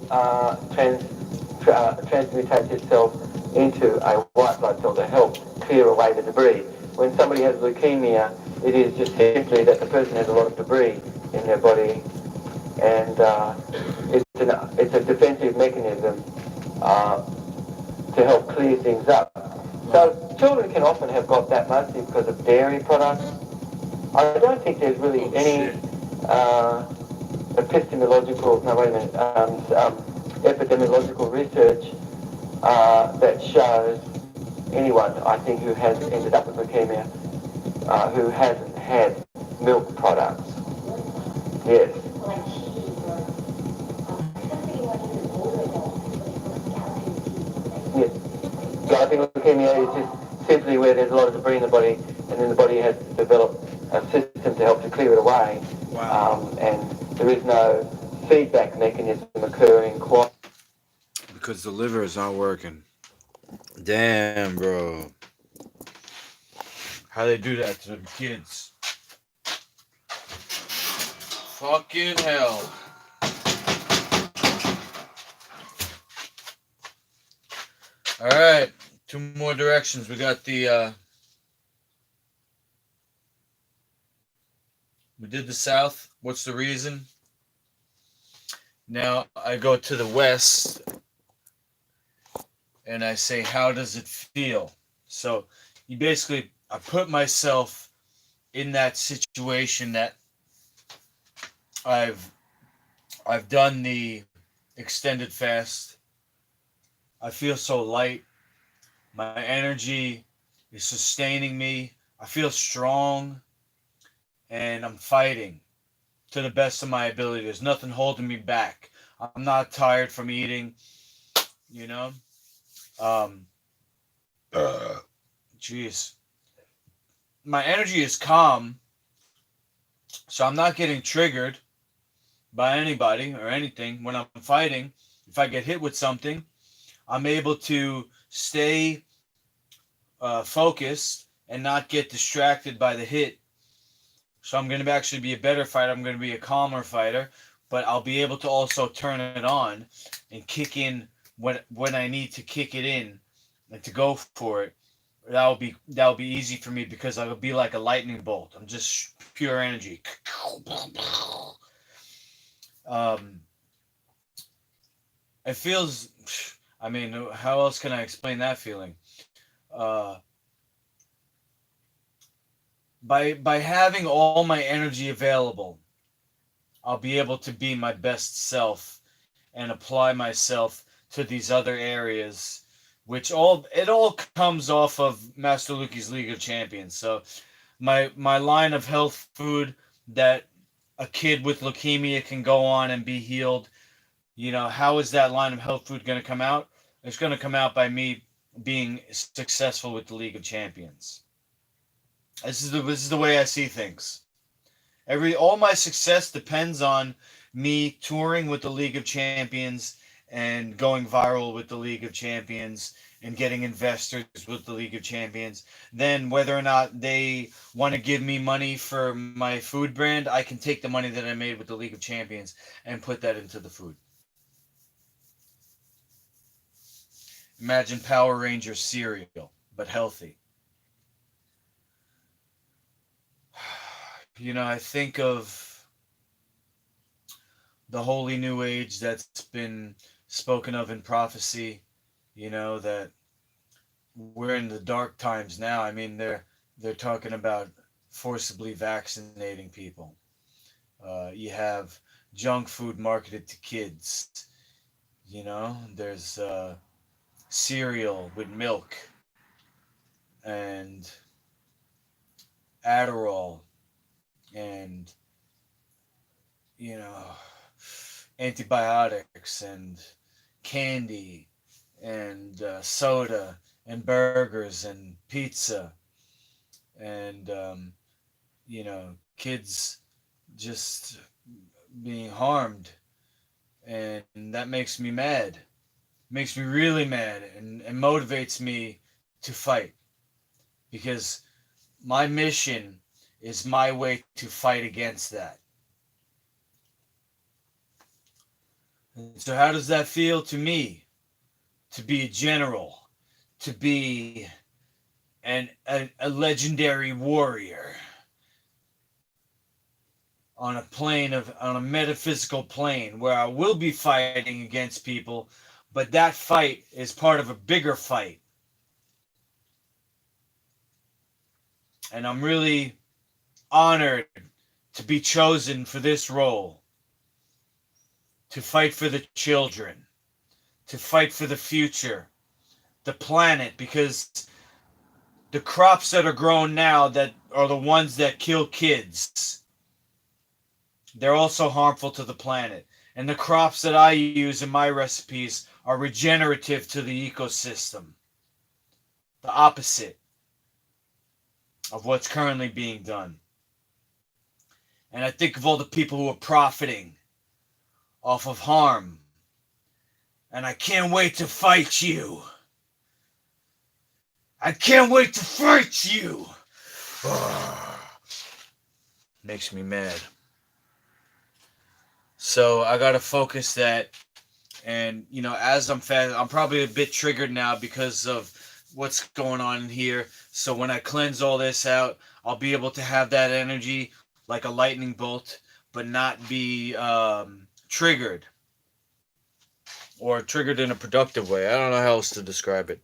transmutates itself into a white blood cell to help clear away the debris. When somebody has leukemia, it is just simply that the person has a lot of debris in their body, and it's a defensive mechanism to help clear things up. So children can often have got that mostly because of dairy products. I don't think there's really any epidemiological research that shows anyone, I think, who has ended up with leukemia who hasn't had milk products. Yes. Yes. Galloping leukemia is just simply where there's a lot of debris in the body, and then the body has developed a system to help to clear it away. Wow. And there is no feedback mechanism occurring quite. Because the liver is not working. Damn, bro. How they do that to the kids? Fucking hell. All right, two more directions. We got the we did the south. What's the reason? Now I go to the west and I say, how does it feel? So you basically, I put myself in that situation that I've done the extended fast. I feel so light. My energy is sustaining me. I feel strong, and I'm fighting to the best of my ability. There's nothing holding me back. I'm not tired from eating, you know. Jeez. My energy is calm, so I'm not getting triggered by anybody or anything when I'm fighting. If I get hit with something, I'm able to stay focused and not get distracted by the hit. So I'm going to actually be a better fighter. I'm going to be a calmer fighter, but I'll be able to also turn it on and kick in when I need to kick it in and to go for it. That'll be easy for me because I'll be like a lightning bolt. I'm just pure energy. Um, it feels. I mean, how else can I explain that feeling? Uh, by having all my energy available, I'll be able to be my best self and apply myself to these other areas, which all comes off of Master Luki's League of Champions. So my line of health food that a kid with leukemia can go on and be healed. You know, how is that line of health food going to come out? It's going to come out by me being successful with the League of Champions. This is the way I see things. All my success depends on me touring with the League of Champions and going viral with the League of Champions and getting investors with the League of Champions. Then whether or not they want to give me money for my food brand, I can take the money that I made with the League of Champions and put that into the food. Imagine Power Rangers cereal, but healthy. You know, I think of the holy new age that's been spoken of in prophecy, you know, that we're in the dark times now. I mean, they're talking about forcibly vaccinating people. You have junk food marketed to kids. You know, there's cereal with milk and Adderall and, you know, antibiotics and candy and soda and burgers and pizza and, you know, kids just being harmed. And that makes me mad. Makes me really mad and motivates me to fight. Because my mission is my way to fight against that. So how does that feel to me? To be a general, to be a legendary warrior on a metaphysical plane where I will be fighting against people, but that fight is part of a bigger fight. And I'm really honored to be chosen for this role. To fight for the children. To fight for the future. The planet, because the crops that are grown now that are the ones that kill kids, they're also harmful to the planet. And the crops that I use in my recipes are regenerative to the ecosystem. The opposite of what's currently being done. And I think of all the people who are profiting off of harm. And I can't wait to fight you. I can't wait to fight you. Makes me mad. So I gotta focus that. And, you know, as I'm fast, I'm probably a bit triggered now because of what's going on in here. So when I cleanse all this out, I'll be able to have that energy like a lightning bolt, but not be triggered. Or triggered in a productive way. I don't know how else to describe it.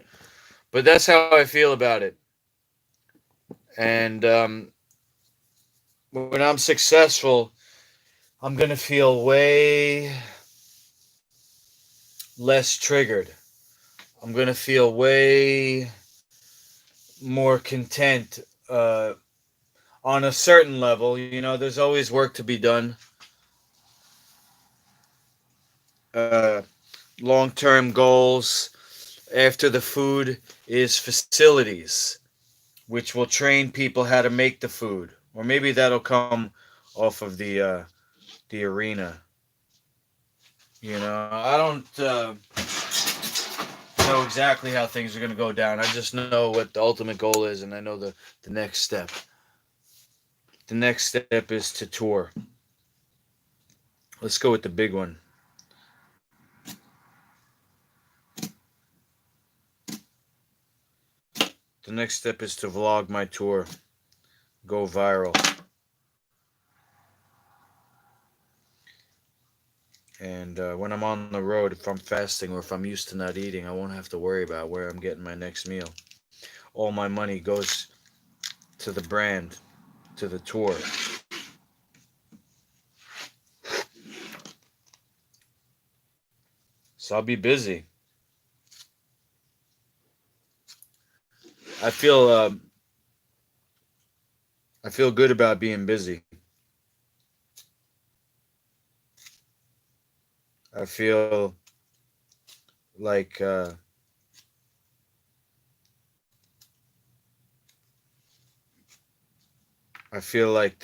But that's how I feel about it. And when I'm successful, I'm going to feel way less triggered. I'm going to feel way more content on a certain level. You know, there's always work to be done. Long-term goals after the food is facilities, which will train people how to make the food. Or maybe that'll come off of the arena. You know, I don't know exactly how things are going to go down. I just know what the ultimate goal is, and I know the next step. The next step is to tour let's go with the big one. The next step is to vlog my tour, go viral. And when I'm on the road, if I'm fasting or if I'm used to not eating, I won't have to worry about where I'm getting my next meal. All my money goes to the brand, to the tour. So I'll be busy. I feel good about being busy. I feel like the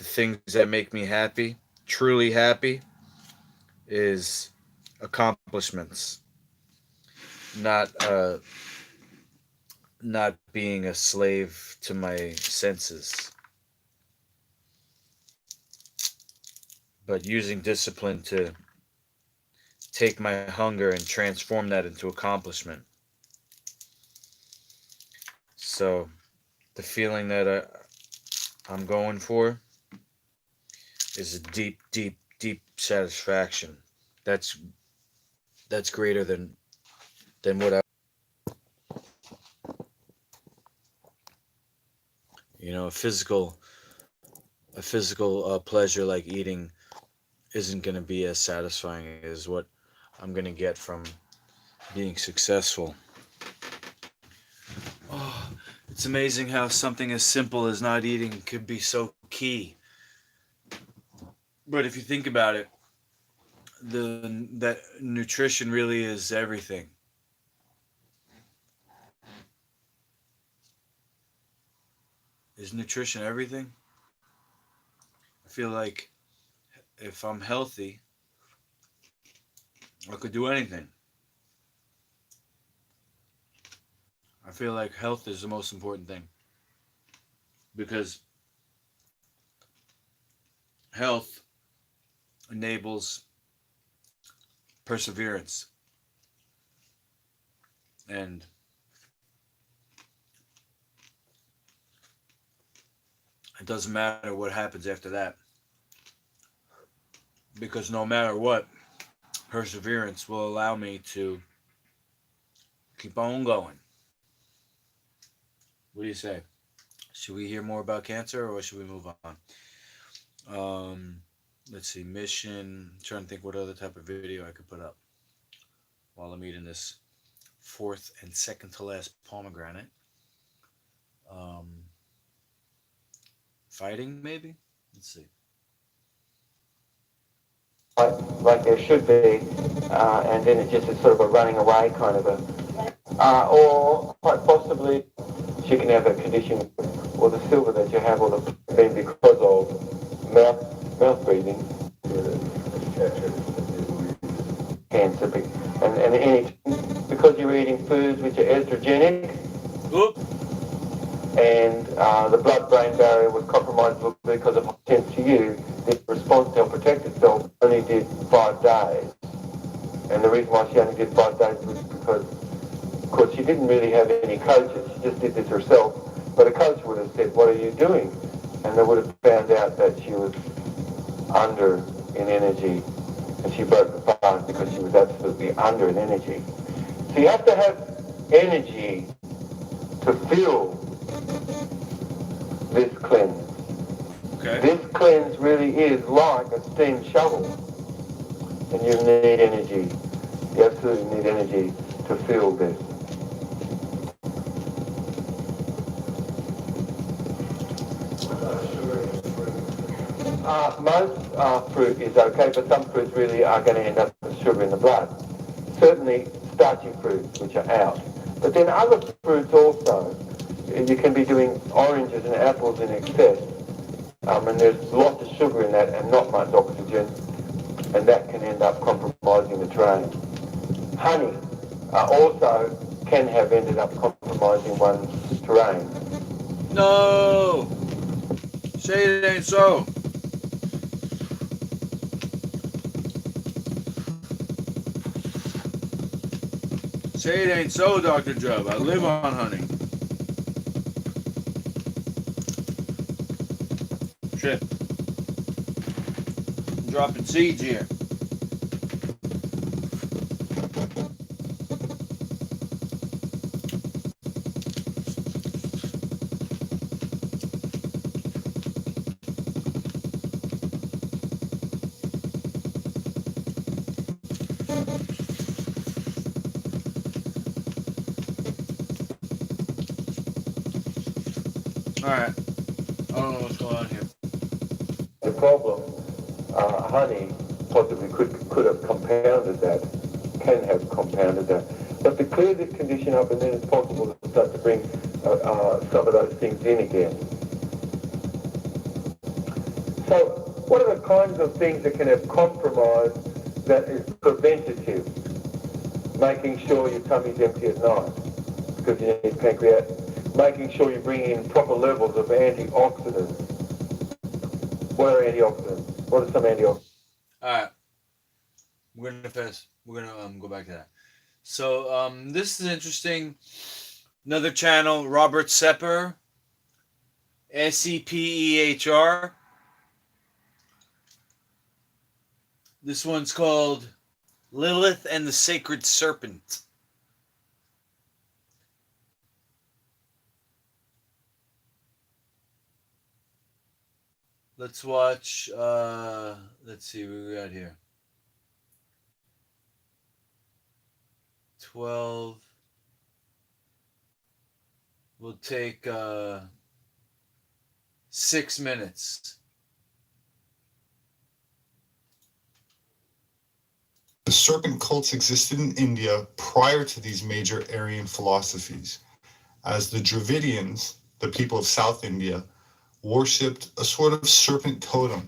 things that make me happy, truly happy, is accomplishments, not being a slave to my senses, but using discipline to take my hunger and transform that into accomplishment. So the feeling that I'm going for is a deep, deep, deep satisfaction. That's greater than what I, a physical pleasure like eating isn't going to be as satisfying as what I'm going to get from being successful. Oh, it's amazing how something as simple as not eating could be so key. But if you think about it, that nutrition really is everything. Is nutrition everything? I feel like if I'm healthy, I could do anything. I feel like health is the most important thing. Because health enables perseverance. And it doesn't matter what happens after that. Because no matter what, perseverance will allow me to keep on going. What do you say? Should we hear more about cancer or should we move on? Let's see, mission. I'm trying to think what other type of video I could put up while I'm eating this fourth and second to last pomegranate. Fighting, maybe? Let's see. Like there should be, and then it just is sort of a running away kind of a, or quite possibly she can have a condition, or the silver that you have, or the being because of mouth breathing, cancer, and any, because you're eating foods which are estrogenic. Oop. And the blood-brain barrier was compromised because of sense to you. The response to protect itself only did 5 days. And the reason why she only did 5 days was because, of course, she didn't really have any coaches. She just did this herself. But a coach would have said, "What are you doing?" And they would have found out that she was under in energy. And she broke the fast because she was absolutely under in energy. So you have to have energy to feel this cleanse. Okay. This cleanse really is like a steam shovel. And you need energy. You absolutely need energy to feel this. Most fruit is okay, but some fruits really are going to end up with sugar in the blood. Certainly starchy fruits, which are out. But then other fruits also. You can be doing oranges and apples in excess. And there's lots of sugar in that and not much oxygen. And that can end up compromising the terrain. Honey also can have ended up compromising one's terrain. No! Say it ain't so. Say it ain't so, Dr. Jubb. I live on honey. Shit. I'm dropping seeds here. Alright. I don't know what's going on here. The problem, honey possibly could have compounded that, can have compounded that. But to clear this condition up, and then it's possible to start to bring some of those things in again. So what are the kinds of things that can have compromise that is preventative? Making sure your tummy's empty at night because you need pancreatic. Making sure you bring in proper levels of antioxidants. What are antioxidants? What are some antioxidants? Alright. We're gonna go back to that. So this is interesting. Another channel, Robert Sepper. SEPEHR. This one's called Lilith and the Sacred Serpent. Let's watch, let's see what we got here. 12. We'll take 6 minutes. The serpent cults existed in India prior to these major Aryan philosophies, as the Dravidians, the people of South India, worshipped a sort of serpent totem.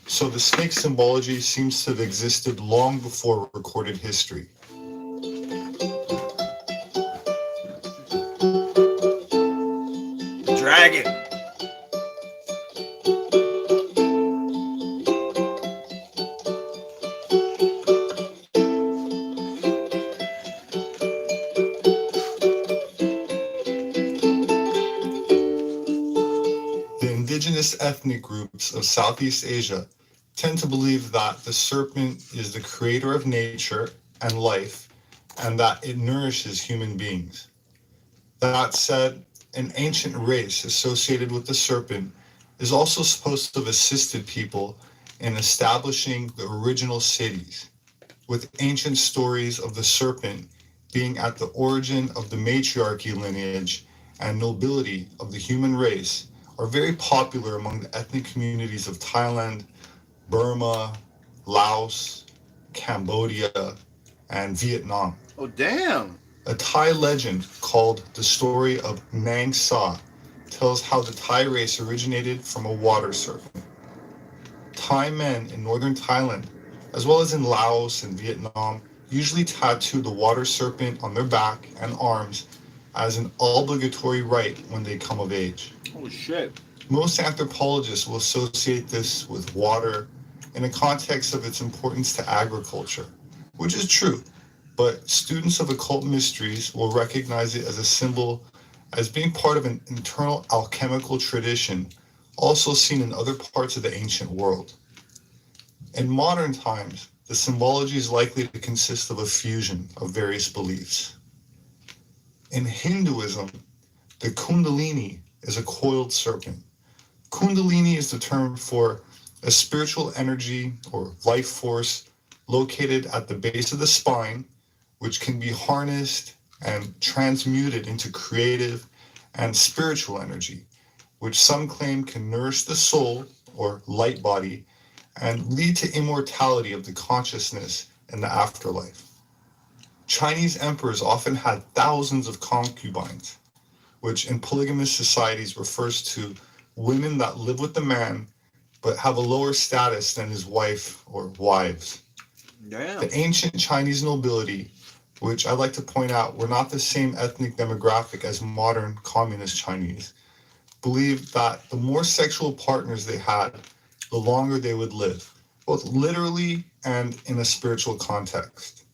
So the snake symbology seems to have existed long before recorded history. Dragon. The indigenous ethnic groups of Southeast Asia tend to believe that the serpent is the creator of nature and life, and that it nourishes human beings. That said, an ancient race associated with the serpent is also supposed to have assisted people in establishing the original cities, with ancient stories of the serpent being at the origin of the matriarchy lineage and nobility of the human race are very popular among the ethnic communities of Thailand, Burma, Laos, Cambodia, and Vietnam. Oh, damn. A Thai legend called The Story of Nang Sa tells how the Thai race originated from a water serpent. Thai men in northern Thailand, as well as in Laos and Vietnam, usually tattoo the water serpent on their back and arms as an obligatory rite when they come of age. Oh, shit. Most anthropologists will associate this with water in a context of its importance to agriculture, which is true, but students of occult mysteries will recognize it as a symbol as being part of an internal alchemical tradition also seen in other parts of the ancient world. In modern times, the symbology is likely to consist of a fusion of various beliefs. In Hinduism, the Kundalini is a coiled serpent. Kundalini is the term for a spiritual energy or life force located at the base of the spine, which can be harnessed and transmuted into creative and spiritual energy, which some claim can nourish the soul or light body and lead to immortality of the consciousness in the afterlife. Chinese emperors often had thousands of concubines, which in polygamous societies refers to women that live with the man but have a lower status than his wife or wives. Damn. The ancient Chinese nobility, which I'd like to point out were not the same ethnic demographic as modern communist Chinese, believed that the more sexual partners they had, the longer they would live, both literally and in a spiritual context.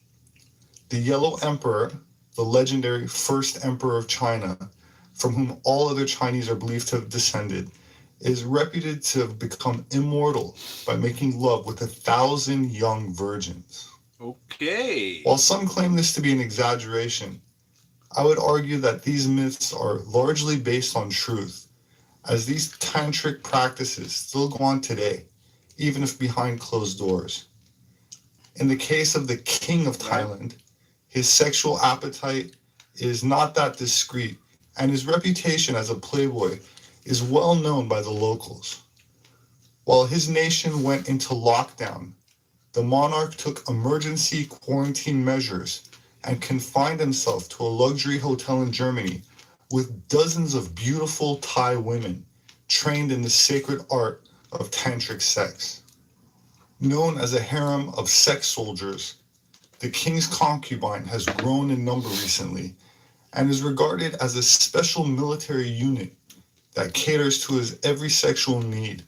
The Yellow Emperor, the legendary first emperor of China, from whom all other Chinese are believed to have descended, is reputed to have become immortal by making love with 1,000 young virgins. Okay. While some claim this to be an exaggeration, I would argue that these myths are largely based on truth, as these tantric practices still go on today, even if behind closed doors. In the case of the king of Thailand, his sexual appetite is not that discreet, and his reputation as a playboy is well known by the locals. While his nation went into lockdown, the monarch took emergency quarantine measures and confined himself to a luxury hotel in Germany with dozens of beautiful Thai women trained in the sacred art of tantric sex. Known as a harem of sex soldiers, the king's concubine has grown in number recently and is regarded as a special military unit that caters to his every sexual need,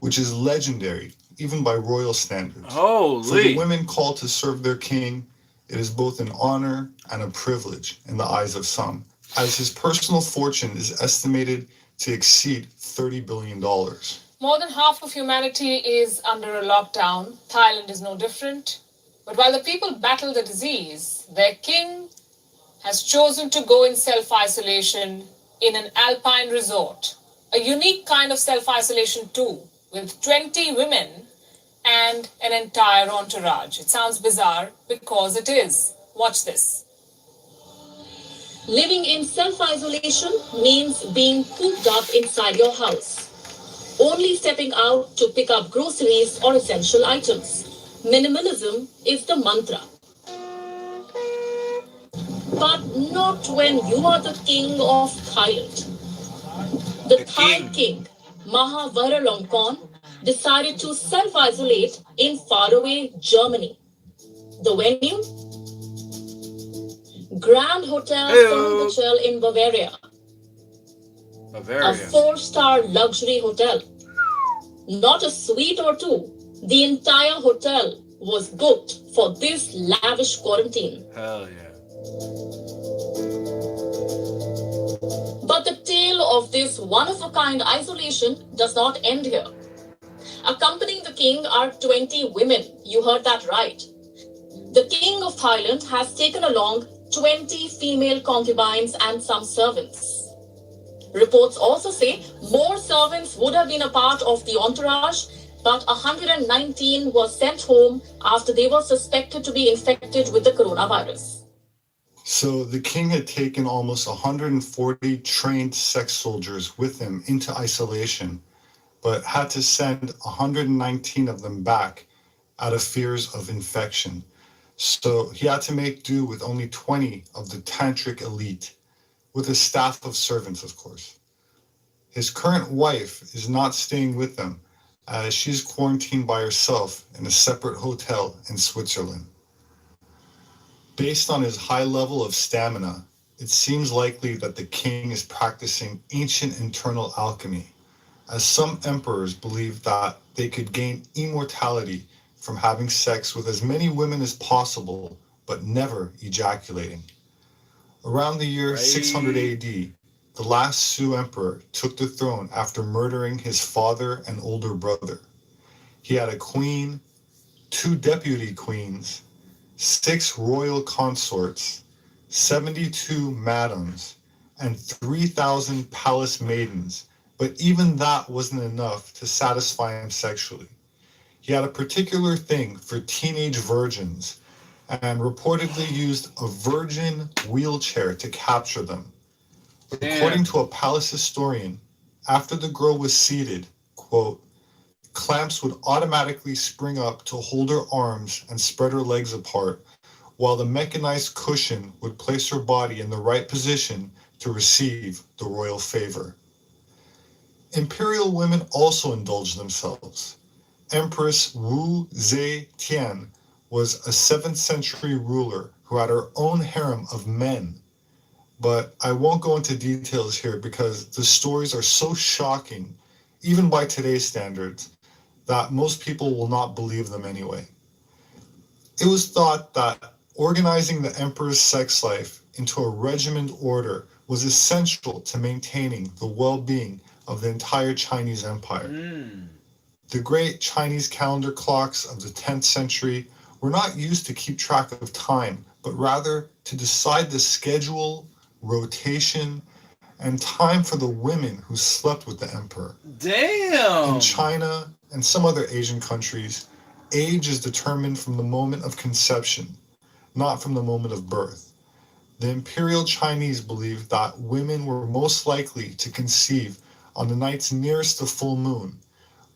which is legendary even by royal standards. Holy. For the women called to serve their king, it is both an honor and a privilege in the eyes of some, as his personal fortune is estimated to exceed $30 billion. More than half of humanity is under a lockdown. Thailand is no different. But while the people battle the disease, their king has chosen to go in self-isolation in an alpine resort. A unique kind of self-isolation too, with 20 women and an entire entourage. It sounds bizarre because it is. Watch this. Living in self-isolation means being cooped up inside your house. Only stepping out to pick up groceries or essential items. Minimalism is the mantra. But not when you are the king of Thailand. The Thai king, Maha Vajiralongkorn, decided to self-isolate in faraway Germany. The venue? Grand Hotel Fürstenwalde in Bavaria. A 4-star luxury hotel. Not a suite or two. The entire hotel was booked for this lavish quarantine. Hell yeah. But the tale of this one-of-a-kind isolation does not end here. Accompanying the king are 20 women. You heard that right. The king of Thailand has taken along 20 female concubines and some servants. Reports also say more servants would have been a part of the entourage, but 119 were sent home after they were suspected to be infected with the coronavirus. So the king had taken almost 140 trained sex soldiers with him into isolation, but had to send 119 of them back out of fears of infection. So he had to make do with only 20 of the tantric elite, with a staff of servants, of course. His current wife is not staying with them, as she's quarantined by herself in a separate hotel in Switzerland. Based on his high level of stamina, it seems likely that the king is practicing ancient internal alchemy, as some emperors believed that they could gain immortality from having sex with as many women as possible, but never ejaculating. Around the year 600 AD, the last Sue emperor took the throne after murdering his father and older brother. He had a queen, 2 deputy queens, 6 royal consorts, 72 madams, and 3,000 palace maidens, but even that wasn't enough to satisfy him sexually. He had a particular thing for teenage virgins and reportedly used a virgin wheelchair to capture them. According to a palace historian, after the girl was seated, quote, clamps would automatically spring up to hold her arms and spread her legs apart, while the mechanized cushion would place her body in the right position to receive the royal favor. Imperial women also indulged themselves. Empress Wu Zetian was a 7th century ruler who had her own harem of men. But I won't go into details here because the stories are so shocking, even by today's standards, that most people will not believe them anyway. It was thought that organizing the emperor's sex life into a regimented order was essential to maintaining the well-being of the entire Chinese Empire. The great Chinese calendar clocks of the 10th century were not used to keep track of time, but rather to decide the schedule, rotation, and time for the women who slept with the emperor. Damn! In China and some other Asian countries, age is determined from the moment of conception, not from the moment of birth. The imperial Chinese believed that women were most likely to conceive on the nights nearest the full moon,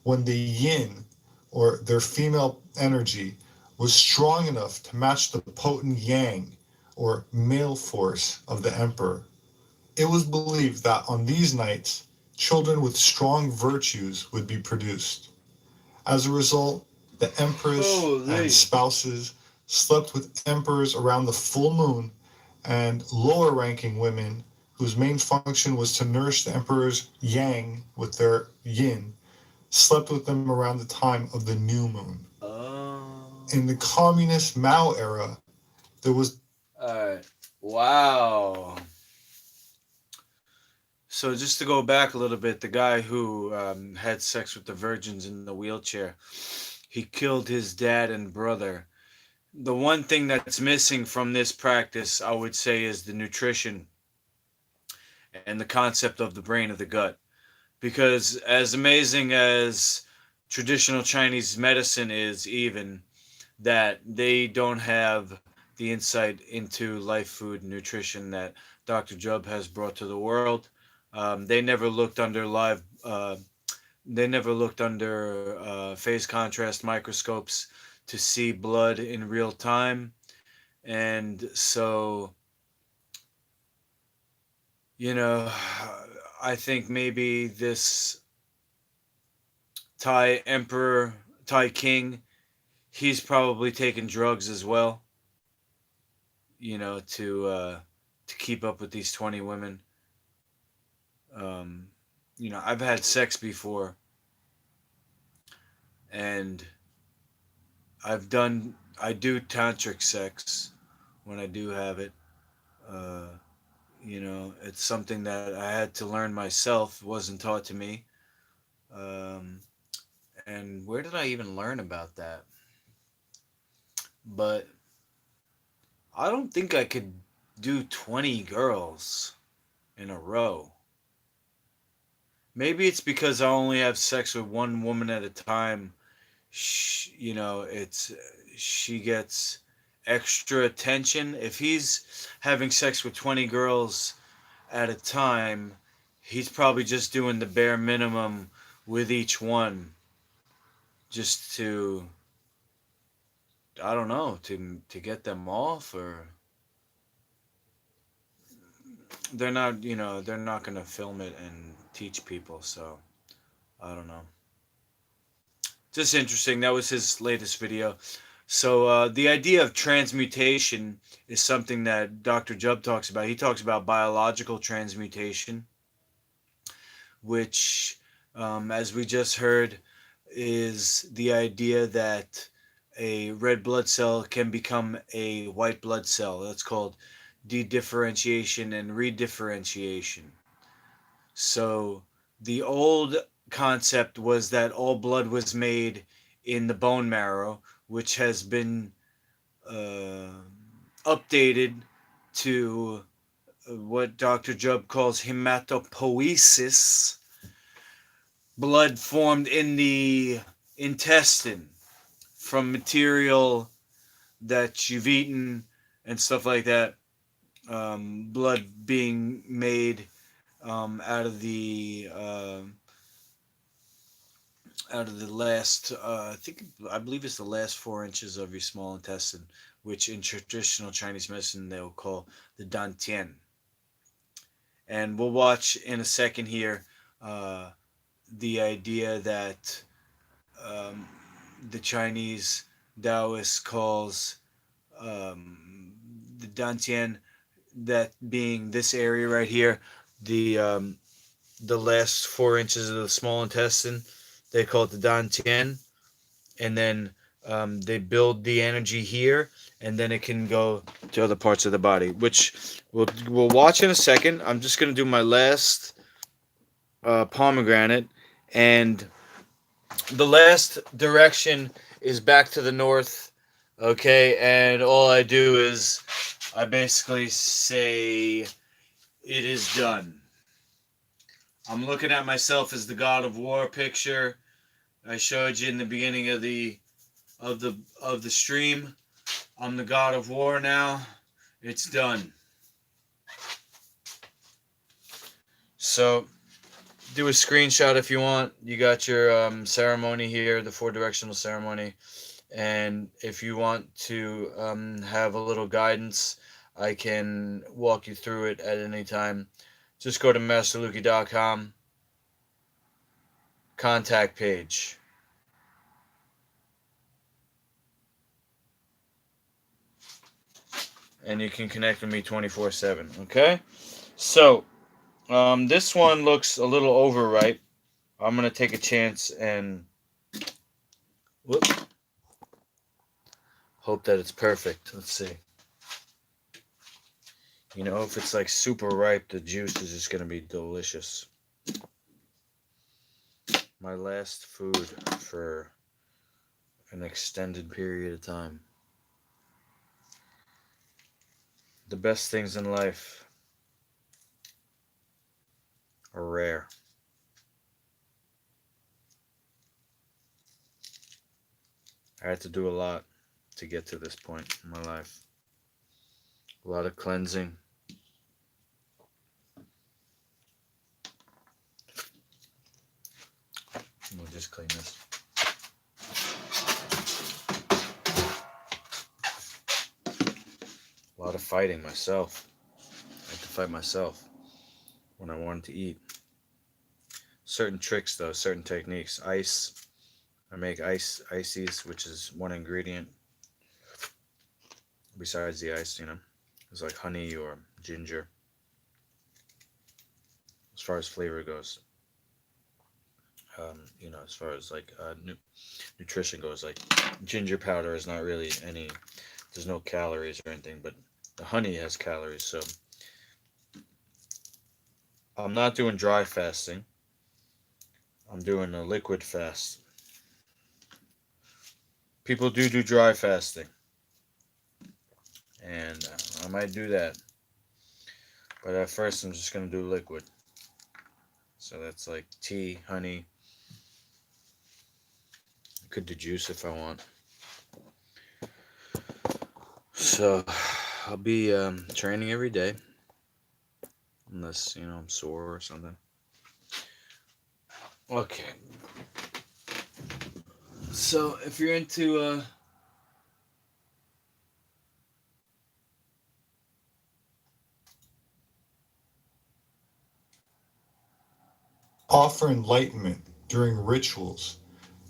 when the yin, or their female energy, was strong enough to match the potent yang, or male force, of the emperor. It was believed that on these nights, children with strong virtues would be produced. As a result, the empress and spouses slept with emperors around the full moon, and lower-ranking women, whose main function was to nourish the emperor's yang with their yin, slept with them around the time of the new moon. In the communist Mao era, there was... Alright. Wow. So just to go back a little bit, the guy who had sex with the virgins in the wheelchair, he killed his dad and brother. The one thing that's missing from this practice, I would say, is the nutrition and the concept of the brain of the gut. Because as amazing as traditional Chinese medicine is, even, that they don't have the insight into life, food, and nutrition that Dr. Jubb has brought to the world. They never looked under phase contrast microscopes to see blood in real time. And so, you know, I think maybe this Thai emperor, Thai king, he's probably taken drugs as well, you know, to keep up with these 20 women. You know, I've had sex before, and I do tantric sex when I do have it. You know, it's something that I had to learn myself. It wasn't taught to me. And where did I even learn about that? But I don't think I could do 20 girls in a row. Maybe it's because I only have sex with one woman at a time. You know, she gets extra attention. If he's having sex with 20 girls at a time, he's probably just doing the bare minimum with each one, just to, I don't know, to get them off. Or they're not, you know, they're not going to film it and teach people, so I don't know. Just interesting. That was his latest video. So the idea of transmutation is something that Dr. Jubb talks about. He talks about biological transmutation, which, as we just heard, is the idea that a red blood cell can become a white blood cell. That's called dedifferentiation and redifferentiation. So the old concept was that all blood was made in the bone marrow, which has been updated to what Dr. Jubb calls hematopoiesis, blood formed in the intestine from material that you've eaten and stuff like that. Blood being made out of the last, I believe it's the last 4 inches of your small intestine, which in traditional Chinese medicine they'll call the dantian. And we'll watch in a second here the idea that the Chinese Taoist calls the dantian, that being this area right here, the last 4 inches of the small intestine. They call it the dantian, and then they build the energy here, and then it can go to other parts of the body, which we'll watch in a second. I'm just gonna do my last pomegranate, and the last direction is back to the north. Okay, and all I do is I basically say it is done. I'm looking at myself as the God of War picture I showed you in the beginning of the stream. I'm the God of War now. It's done. So do a screenshot if you want. You got your ceremony here, the 4-directional ceremony. And if you want to have a little guidance, I can walk you through it at any time. Just go to masterluki.com, contact page. And you can connect with me 24/7, okay? So, this one looks a little overripe. I'm going to take a chance and whoop. Hope that it's perfect. Let's see. You know, if it's like super ripe, the juice is just going to be delicious. My last food for an extended period of time. The best things in life are rare. I had to do a lot to get to this point in my life. A lot of cleansing. We'll just clean this. A lot of fighting myself. I had to fight myself when I wanted to eat. Certain tricks though, certain techniques. Ice. I make ices, which is one ingredient. Besides the ice, you know. It's like honey or ginger. As far as flavor goes. You know, as far as like nutrition goes, like ginger powder is not really any, there's no calories or anything, but the honey has calories, so I'm not doing dry fasting. I'm doing a liquid fast. People do dry fasting, and I might do that, but at first I'm just going to do liquid. So that's like tea, honey. I could do juice if I want. So I'll be training every day, unless, you know, I'm sore or something. Okay. So if you're into offer enlightenment during rituals,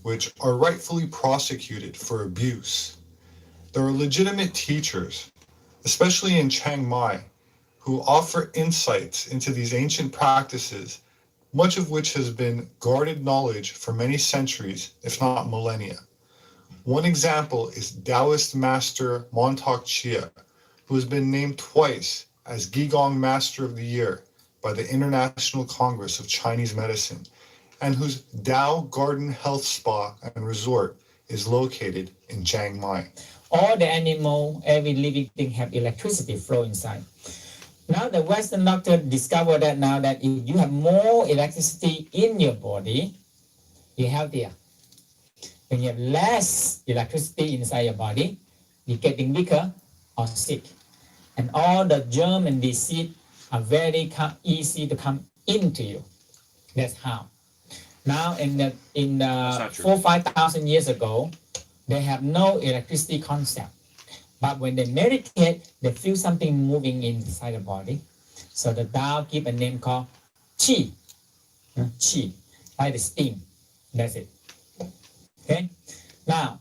which are rightfully prosecuted for abuse. There are legitimate teachers, especially in Chiang Mai, who offer insights into these ancient practices, much of which has been guarded knowledge for many centuries, if not millennia. One example is Taoist master Montauk Chia, who has been named twice as Gigong Master of the Year by the International Congress of Chinese Medicine, and whose Tao Garden Health Spa and Resort is located in Chiang Mai. All the animal, every living thing have electricity flow inside. Now the Western doctor discovered that now that if you have more electricity in your body, you're healthier. When you have less electricity inside your body, you're getting weaker or sick. And all the germ and disease are very easy to come into you. That's how. Now in 4,000 or 5,000 years ago, they have no electricity concept. But when they meditate, they feel something moving inside the body. So the Tao give a name called Qi. Qi, like the steam. That's it. Okay. Now,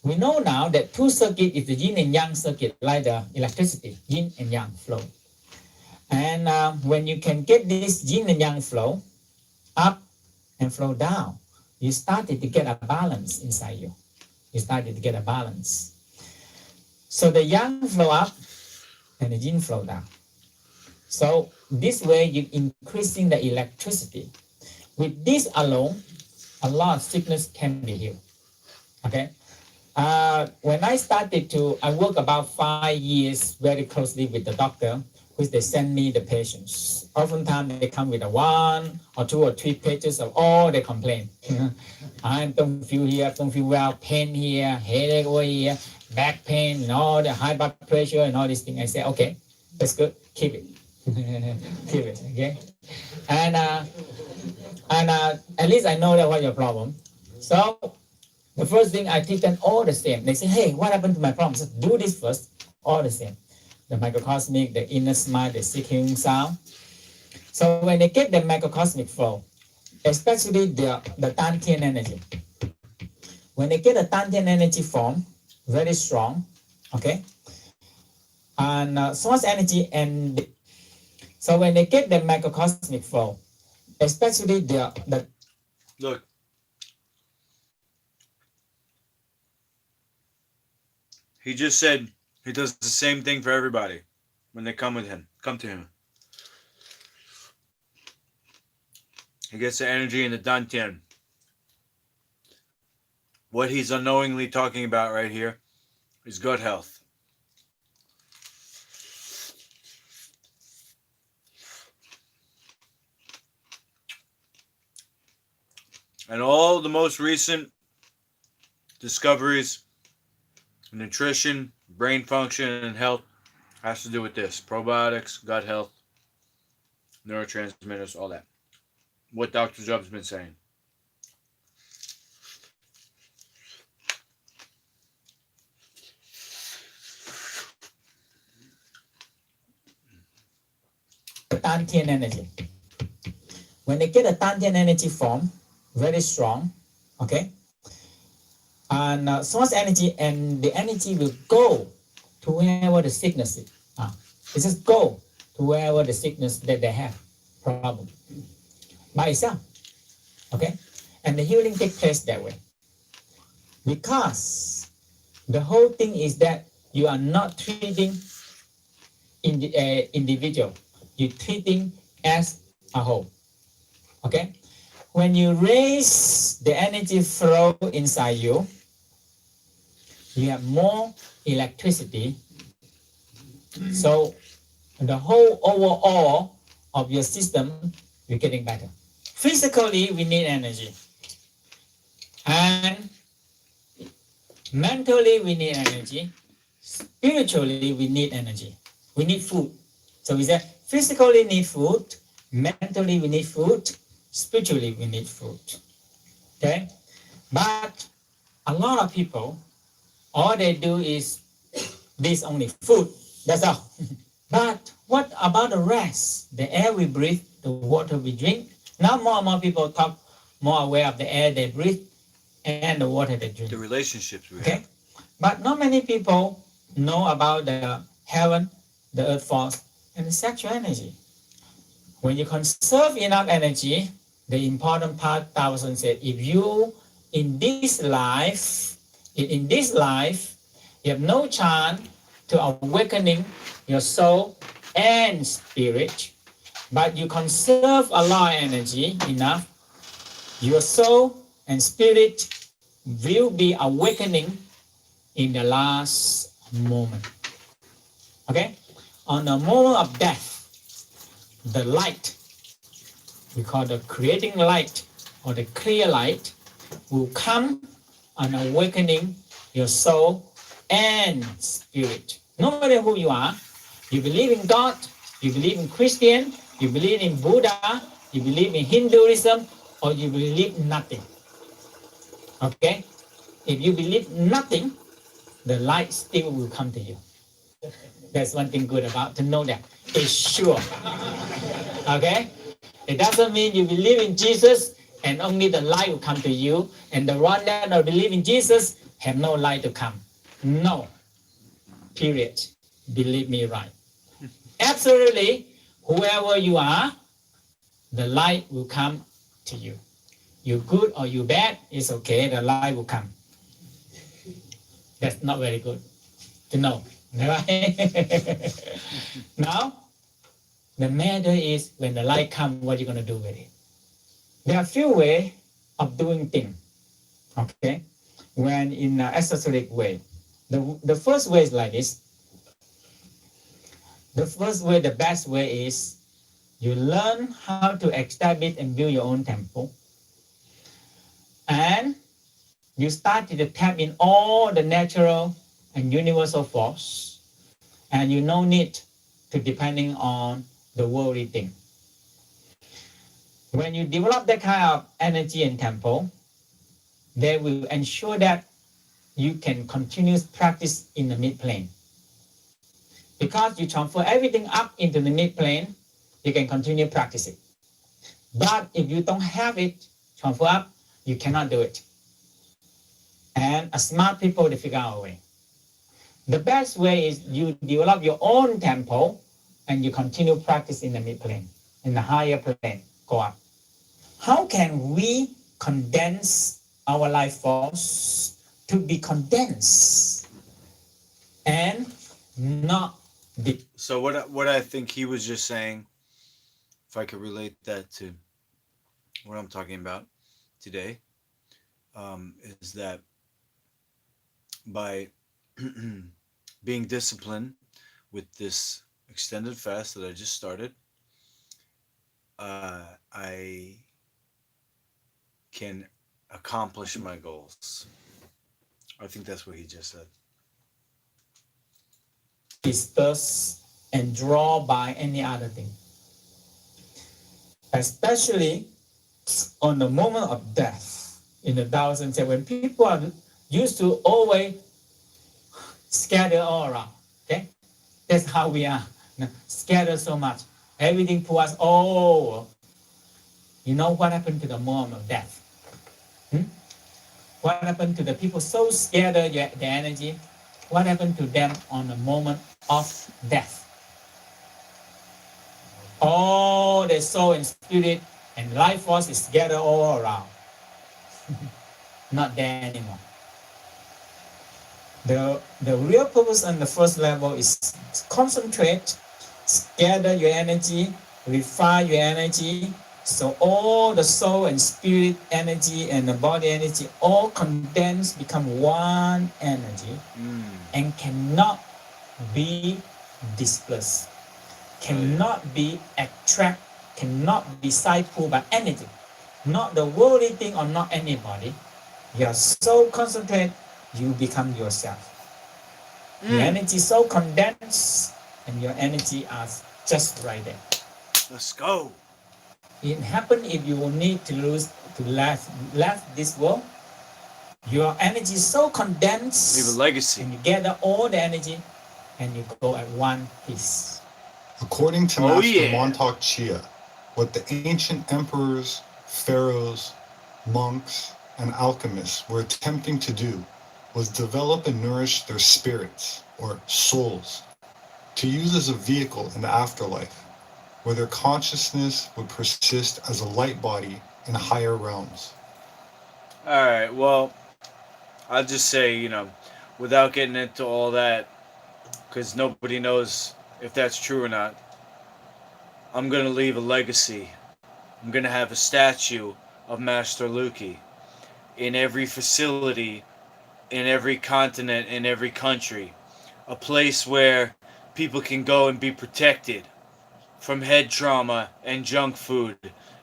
we know now that two circuit is the yin and yang circuit, like the electricity, yin and yang flow. And when you can get this yin and yang flow up and flow down, you started to get a balance inside you. You started to get a balance. So the yang flow up and the yin flow down. So this way you're increasing the electricity. With this alone, a lot of sickness can be healed. Okay. When I started I work about 5 years very closely with the doctor, which they send me the patients. Oftentimes they come with 1 or 2 or 3 pages of all they complain. I don't feel here, don't feel well, pain here, headache over here, back pain, and all the high blood pressure and all these things. I say, okay, that's good, keep it. Keep it, okay? And at least I know that what your problem. So the first thing I teach them all the same. They say, hey, what happened to my problem? So do this first, all the same. The microcosmic, the inner smile, the seeking sound. So when they get the microcosmic flow, especially the Dantian energy, when they get the Dantian energy form, very strong, okay? And source energy and so when they get the microcosmic flow, especially the Look. He just said he does the same thing for everybody when they come to him. He gets the energy in the Dantian. What he's unknowingly talking about right here is gut health. And all the most recent discoveries in nutrition, brain function, and health has to do with this. Probiotics, gut health, neurotransmitters, all that. What Dr. Job's been saying. Dantian energy. When they get a Dantian energy form, very strong, okay? And source energy and the energy will go to wherever the sickness is. It just go to wherever the sickness that they have problem by itself, okay? And the healing takes place that way. Because the whole thing is that you are not treating individual, you're treating as a whole, okay? When you raise the energy flow inside you, you have more electricity. So the whole overall of your system, you're getting better. Physically, we need energy. And mentally, we need energy. Spiritually, we need energy. We need food. So we say physically need food, mentally we need food, spiritually we need food. Okay? But a lot of people, all they do is this only food. That's all. But what about the rest? The air we breathe, the water we drink. Now more and more people talk more aware of the air they breathe and the water they drink. The relationships we Okay? have. But not many people know about the heaven, the earth force, and the sexual energy. When you conserve enough energy, the important part, Taoism said, if you in this life, you have no chance to awakening your soul and spirit, but you conserve a lot of energy enough, your soul and spirit will be awakening in the last moment. Okay? On the moment of death, the light, we call the creating light or the clear light, will come and awakening your soul and spirit. No matter who you are, you believe in God, you believe in Christian, you believe in Buddha, you believe in Hinduism, or you believe nothing. Okay? If you believe nothing, the light still will come to you. That's one thing good about to know that. It's sure. Okay? It doesn't mean you believe in Jesus and only the light will come to you, and the one that don't believe in Jesus have no light to come. No. Period. Believe me right. Absolutely, whoever you are, the light will come to you. You good or you bad, it's okay, the light will come. That's not very good to know. Right? Now, the matter is when the light comes, what are you going to do with it? There are a few ways of doing things. Okay? When in an esoteric way. The first way is like this. The first way, the best way is you learn how to establish and build your own temple. And you start to tap in all the natural and universal force. And you no need to depending on the worldly thing. When you develop that kind of energy and temple, they will ensure that you can continue practice in the mid-plane. Because you transfer everything up into the mid-plane, you can continue practicing. But if you don't have it transfer up, you cannot do it. And a smart people, they figure out a way. The best way is you develop your own temple and you continue practice in the mid-plane, in the higher plane, go up. How can we condense our life force to be condensed and not be... So what I think he was just saying, if I could relate that to what I'm talking about today, is that by being disciplined with this extended fast that I just started, I can accomplish my goals. I think that's what he just said. Disperse and draw by any other thing. Especially on the moment of death in the Taoism, when people are used to always scatter all around. Okay? That's how we are. Scatter so much. Everything to us all over. You know what happened to the moment of death? What happened to the people so scared of their energy? What happened to them on the moment of death? All the soul and spirit and life force is scattered all around. Not there anymore. The real purpose on the first level is concentrate, scatter your energy, refine your energy, so all the soul and spirit energy and the body energy all condensed become one energy and cannot be dispersed, cannot be attracted, cannot be pulled by anything, not the worldly thing or not anybody. You are so concentrated, you become yourself. Your energy is so condensed and your energy are just right there. Let's go. It happens if you need to left this world. Your energy is so condensed. Leave a legacy. And you gather all the energy and you go at one piece. According to Master Montauk Chia, what the ancient emperors, pharaohs, monks, and alchemists were attempting to do was develop and nourish their spirits, or souls, to use as a vehicle in the afterlife, where their consciousness would persist as a light body in higher realms. All right, well, I'll just say, without getting into all that, because nobody knows if that's true or not, I'm going to leave a legacy. I'm going to have a statue of Master Luki in every facility, in every continent, in every country. A place where people can go and be protected from head trauma and junk food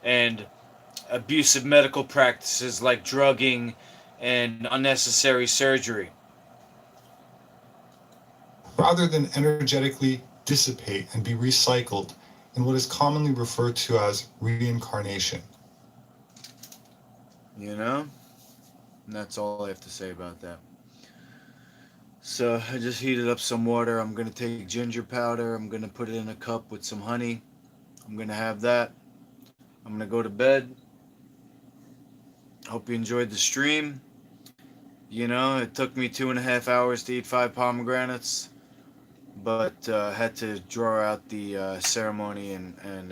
and abusive medical practices like drugging and unnecessary surgery. Rather than energetically dissipate and be recycled in what is commonly referred to as reincarnation. And that's all I have to say about that. So I just heated up some water. I'm going to take ginger powder. I'm going to put it in a cup with some honey. I'm going to have that. I'm going to go to bed. Hope you enjoyed the stream. It took me 2.5 hours to eat 5 pomegranates. But had to draw out the ceremony and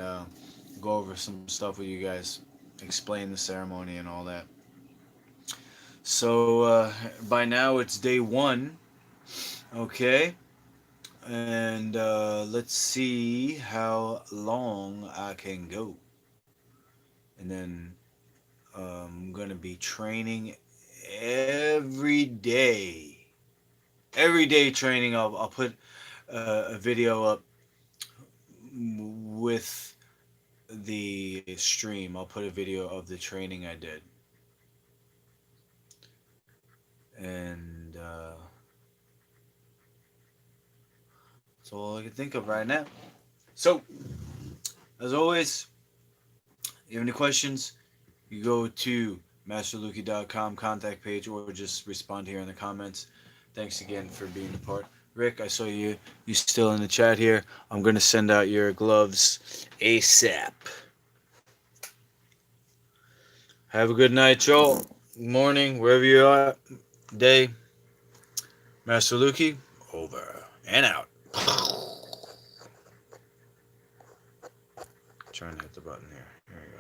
go over some stuff with you guys. Explain the ceremony and all that. So by now it's day 1. Okay. And let's see how long I can go. And then I'm going to be training every day. Every day training. I'll put a video up with the stream. I'll put a video of the training I did. And that's all I can think of right now. So, as always, if you have any questions, you go to masterluki.com contact page or just respond here in the comments. Thanks again for being a part. Rick, I saw you still in the chat here. I'm going to send out your gloves ASAP. Have a good night, y'all. Morning, wherever you are. Day. Master Luki, over and out. Trying to hit the button here. Here you go.